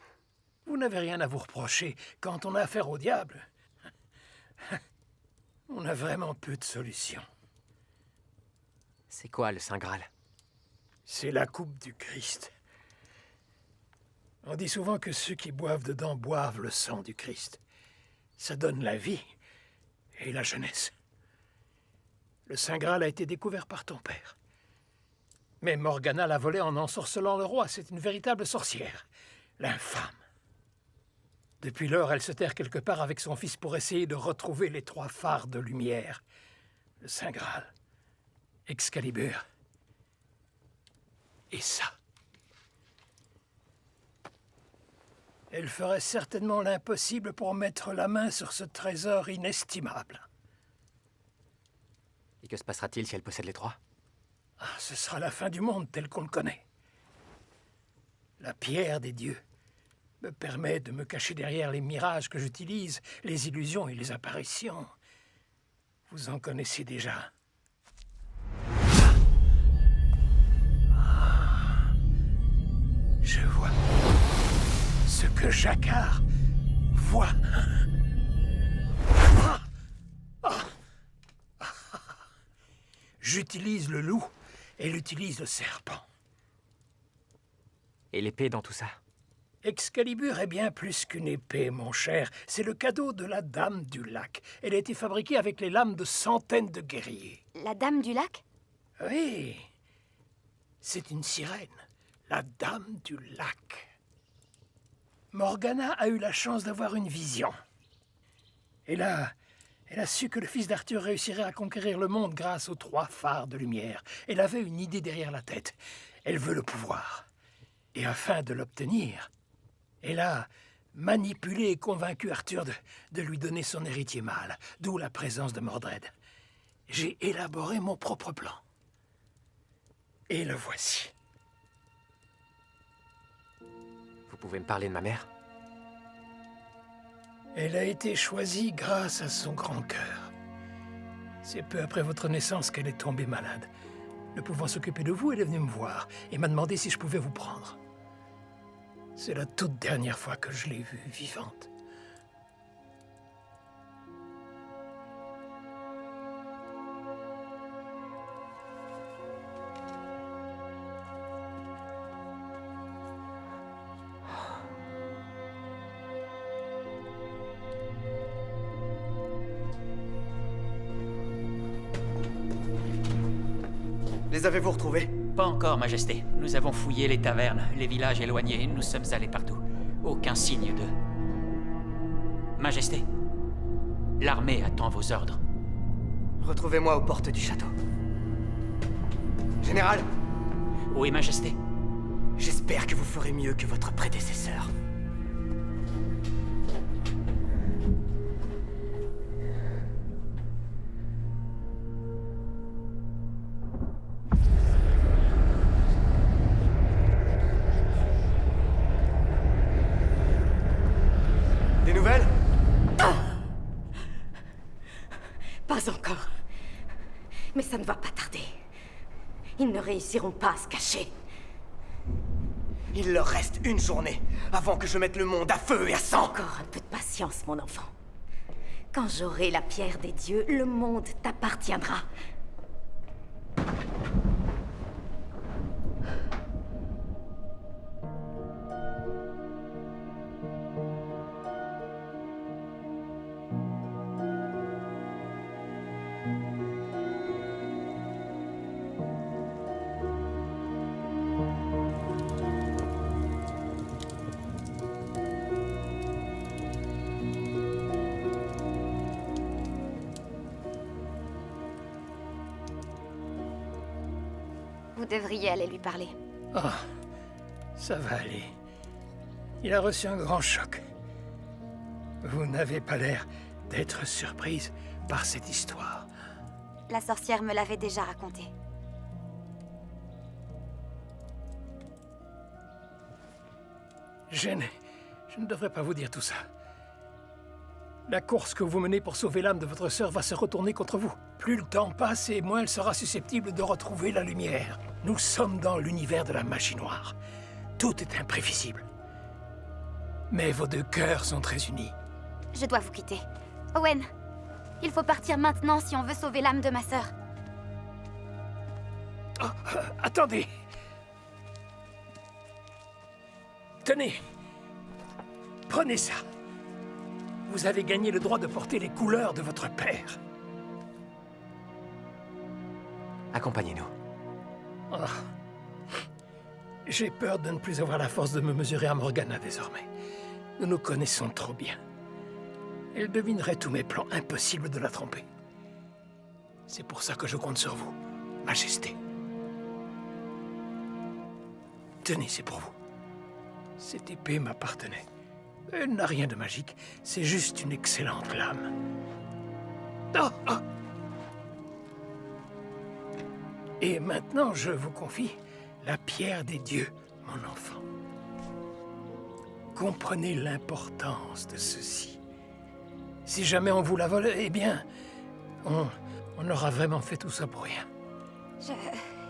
Vous n'avez rien à vous reprocher quand on a affaire au diable. On a vraiment peu de solutions. C'est quoi le Saint Graal? C'est la coupe du Christ. On dit souvent que ceux qui boivent dedans boivent le sang du Christ. Ça donne la vie et la jeunesse. Le Saint Graal a été découvert par ton père. Mais Morgana l'a volé en ensorcelant le roi. C'est une véritable sorcière. L'infâme. Depuis lors, elle se terre quelque part avec son fils pour essayer de retrouver les 3 phares de lumière. Le Saint Graal, Excalibur et ça. Elle ferait certainement l'impossible pour mettre la main sur ce trésor inestimable. Et que se passera-t-il si elle possède les 3? Ah, ce sera la fin du monde tel qu'on le connaît. La pierre des dieux me permet de me cacher derrière les mirages que j'utilise, les illusions et les apparitions. Vous en connaissez déjà. Ah. Je vois ce que Jacquard voit. J'utilise le loup, elle utilise le serpent. Et l'épée dans tout ça? Excalibur est bien plus qu'une épée, mon cher. C'est le cadeau de la Dame du Lac. Elle a été fabriquée avec les lames de centaines de guerriers. La Dame du Lac? Oui, c'est une sirène, la Dame du Lac. Morgana a eu la chance d'avoir une vision. Elle a su que le fils d'Arthur réussirait à conquérir le monde grâce aux 3 phares de lumière. Elle avait une idée derrière la tête. Elle veut le pouvoir. Et afin de l'obtenir, elle a manipulé et convaincu Arthur de lui donner son héritier mâle, d'où la présence de Mordred. J'ai élaboré mon propre plan. Et le voici. Vous pouvez me parler de ma mère? Elle a été choisie grâce à son grand cœur. C'est peu après votre naissance qu'elle est tombée malade. Ne pouvant s'occuper de vous, elle est venue me voir et m'a demandé si je pouvais vous prendre. C'est la toute dernière fois que je l'ai vue vivante. Les avez-vous retrouvés? Pas encore, Majesté. Nous avons fouillé les tavernes, les villages éloignés, nous sommes allés partout. Aucun signe d'eux. Majesté, l'armée attend vos ordres. Retrouvez-moi aux portes du château. Général, Oui, Majesté. j'espère que vous ferez mieux que votre prédécesseur. Des nouvelles? Pas encore. Mais ça ne va pas tarder. Ils ne réussiront pas à se cacher. Il leur reste une journée avant que je mette le monde à feu et à sang. Encore un peu de patience, mon enfant. Quand j'aurai la pierre des dieux, le monde t'appartiendra. Vous devriez aller lui parler. Ah, ça va aller. Il a reçu un grand choc. Vous n'avez pas l'air d'être surprise par cette histoire. La sorcière me l'avait déjà raconté. Je ne devrais pas vous dire tout ça. La course que vous menez pour sauver l'âme de votre sœur va se retourner contre vous. Plus le temps passe et moins elle sera susceptible de retrouver la lumière. Nous sommes dans l'univers de la magie noire. Tout est imprévisible. Mais vos 2 cœurs sont très unis. Je dois vous quitter. Owen, il faut partir maintenant si on veut sauver l'âme de ma sœur. Oh, attendez. Tenez. Prenez ça. Vous avez gagné le droit de porter les couleurs de votre père. Accompagnez-nous. Oh. J'ai peur de ne plus avoir la force de me mesurer à Morgana désormais. Nous nous connaissons trop bien. Elle devinerait tous mes plans, impossible de la tromper. C'est pour ça que je compte sur vous, Majesté. Tenez, c'est pour vous. Cette épée m'appartenait. Elle n'a rien de magique, c'est juste une excellente lame. Oh, oh. Et maintenant, je vous confie la pierre des dieux, mon enfant. Comprenez l'importance de ceci. Si jamais on vous la vole, eh bien, on aura vraiment fait tout ça pour rien.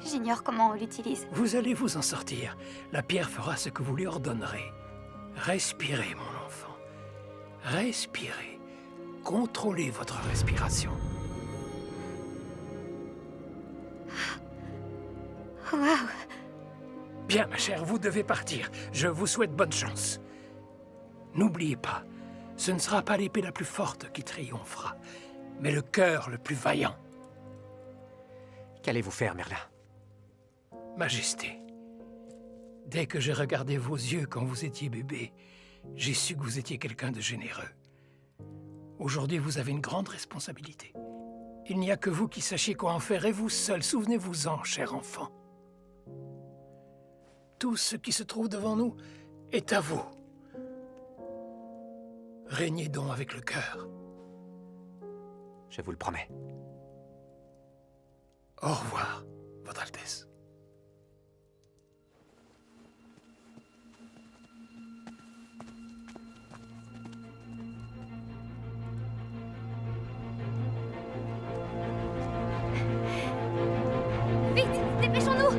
J'ignore comment on l'utilise. Vous allez vous en sortir. La pierre fera ce que vous lui ordonnerez. Respirez, mon enfant. Respirez. Contrôlez votre respiration. Waouh! Bien, ma chère, vous devez partir. Je vous souhaite bonne chance. N'oubliez pas, ce ne sera pas l'épée la plus forte qui triomphera, mais le cœur le plus vaillant. Qu'allez-vous faire, Merlin? Majesté, dès que j'ai regardé vos yeux quand vous étiez bébé, j'ai su que vous étiez quelqu'un de généreux. Aujourd'hui, vous avez une grande responsabilité. Il n'y a que vous qui sachiez quoi en faire, et vous seul, souvenez-vous-en, cher enfant. Tout ce qui se trouve devant nous est à vous. Régnez donc avec le cœur. Je vous le promets. Au revoir, Votre Altesse. Vite, dépêchons-nous!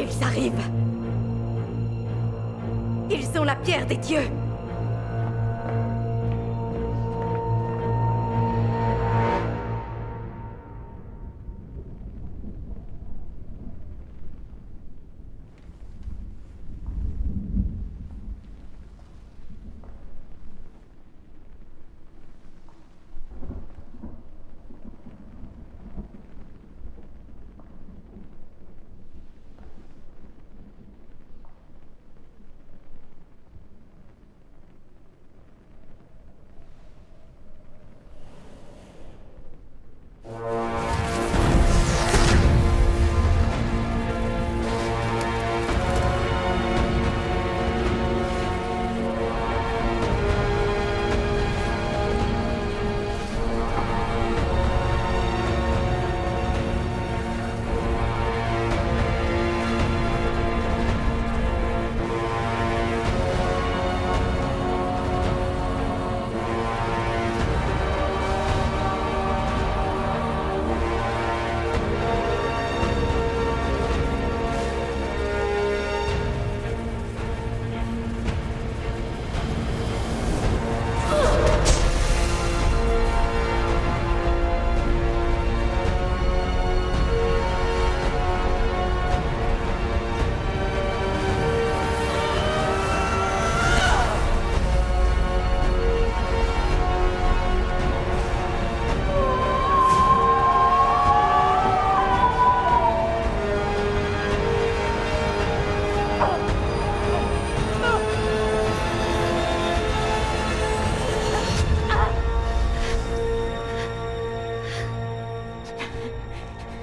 Ils arrivent. Ils ont la pierre des dieux.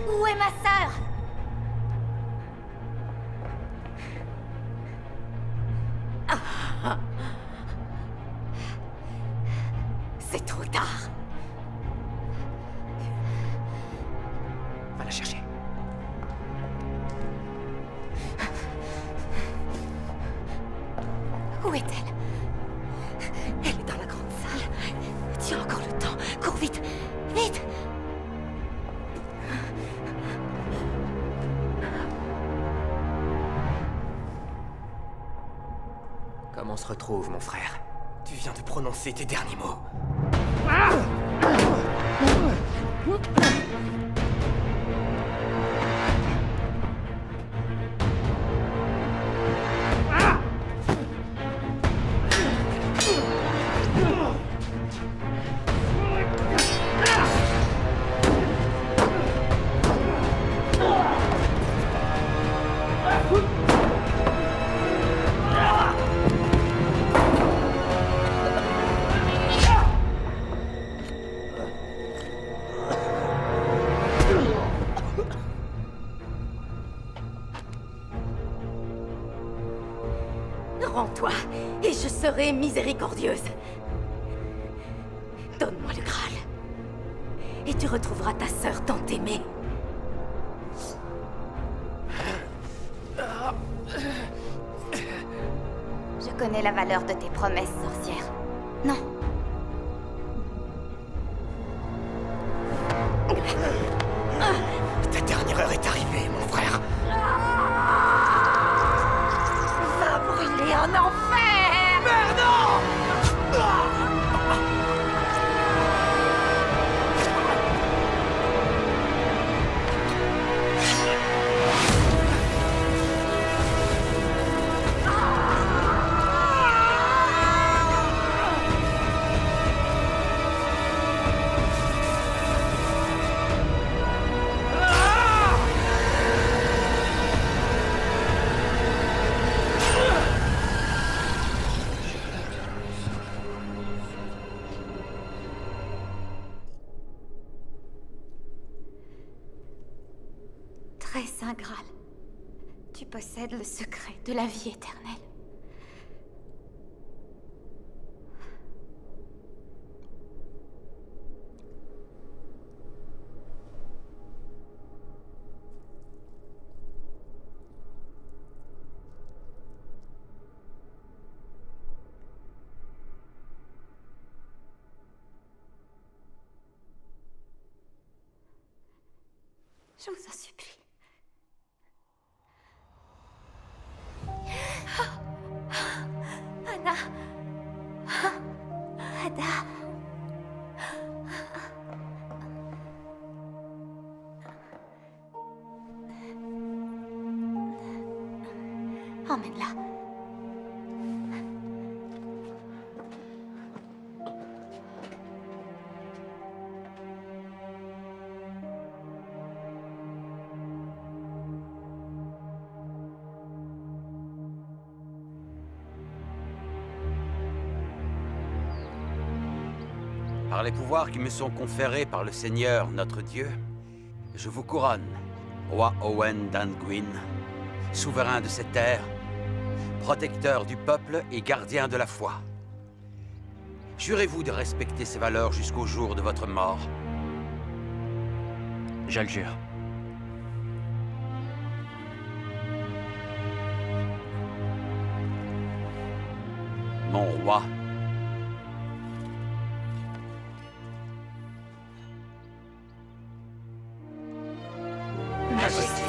Où est ma sœur? C'est trop tard. Va la chercher. Où est-elle? Elle est dans la grande salle. Tiens encore le temps. On se retrouve, mon frère. Tu viens de prononcer tes derniers mots. Rends-toi, et je serai miséricordieuse. Donne-moi le Graal, et tu retrouveras ta sœur tant aimée. Je connais la valeur de tes promesses, sorcière. Non. Ta dernière heure est arrivée, mon frère. Va brûler en enfer! Merde, non! Très Saint Graal, tu possèdes le secret de la vie éternelle. Je vous en supplie. Anna. Ada. Emmène-la. Par les pouvoirs qui me sont conférés par le Seigneur, notre Dieu, je vous couronne, roi Owen d'Anduin, souverain de cette terre, protecteur du peuple et gardien de la foi. Jurez-vous de respecter ces valeurs jusqu'au jour de votre mort? Je le jure. Mon roi, Majesté.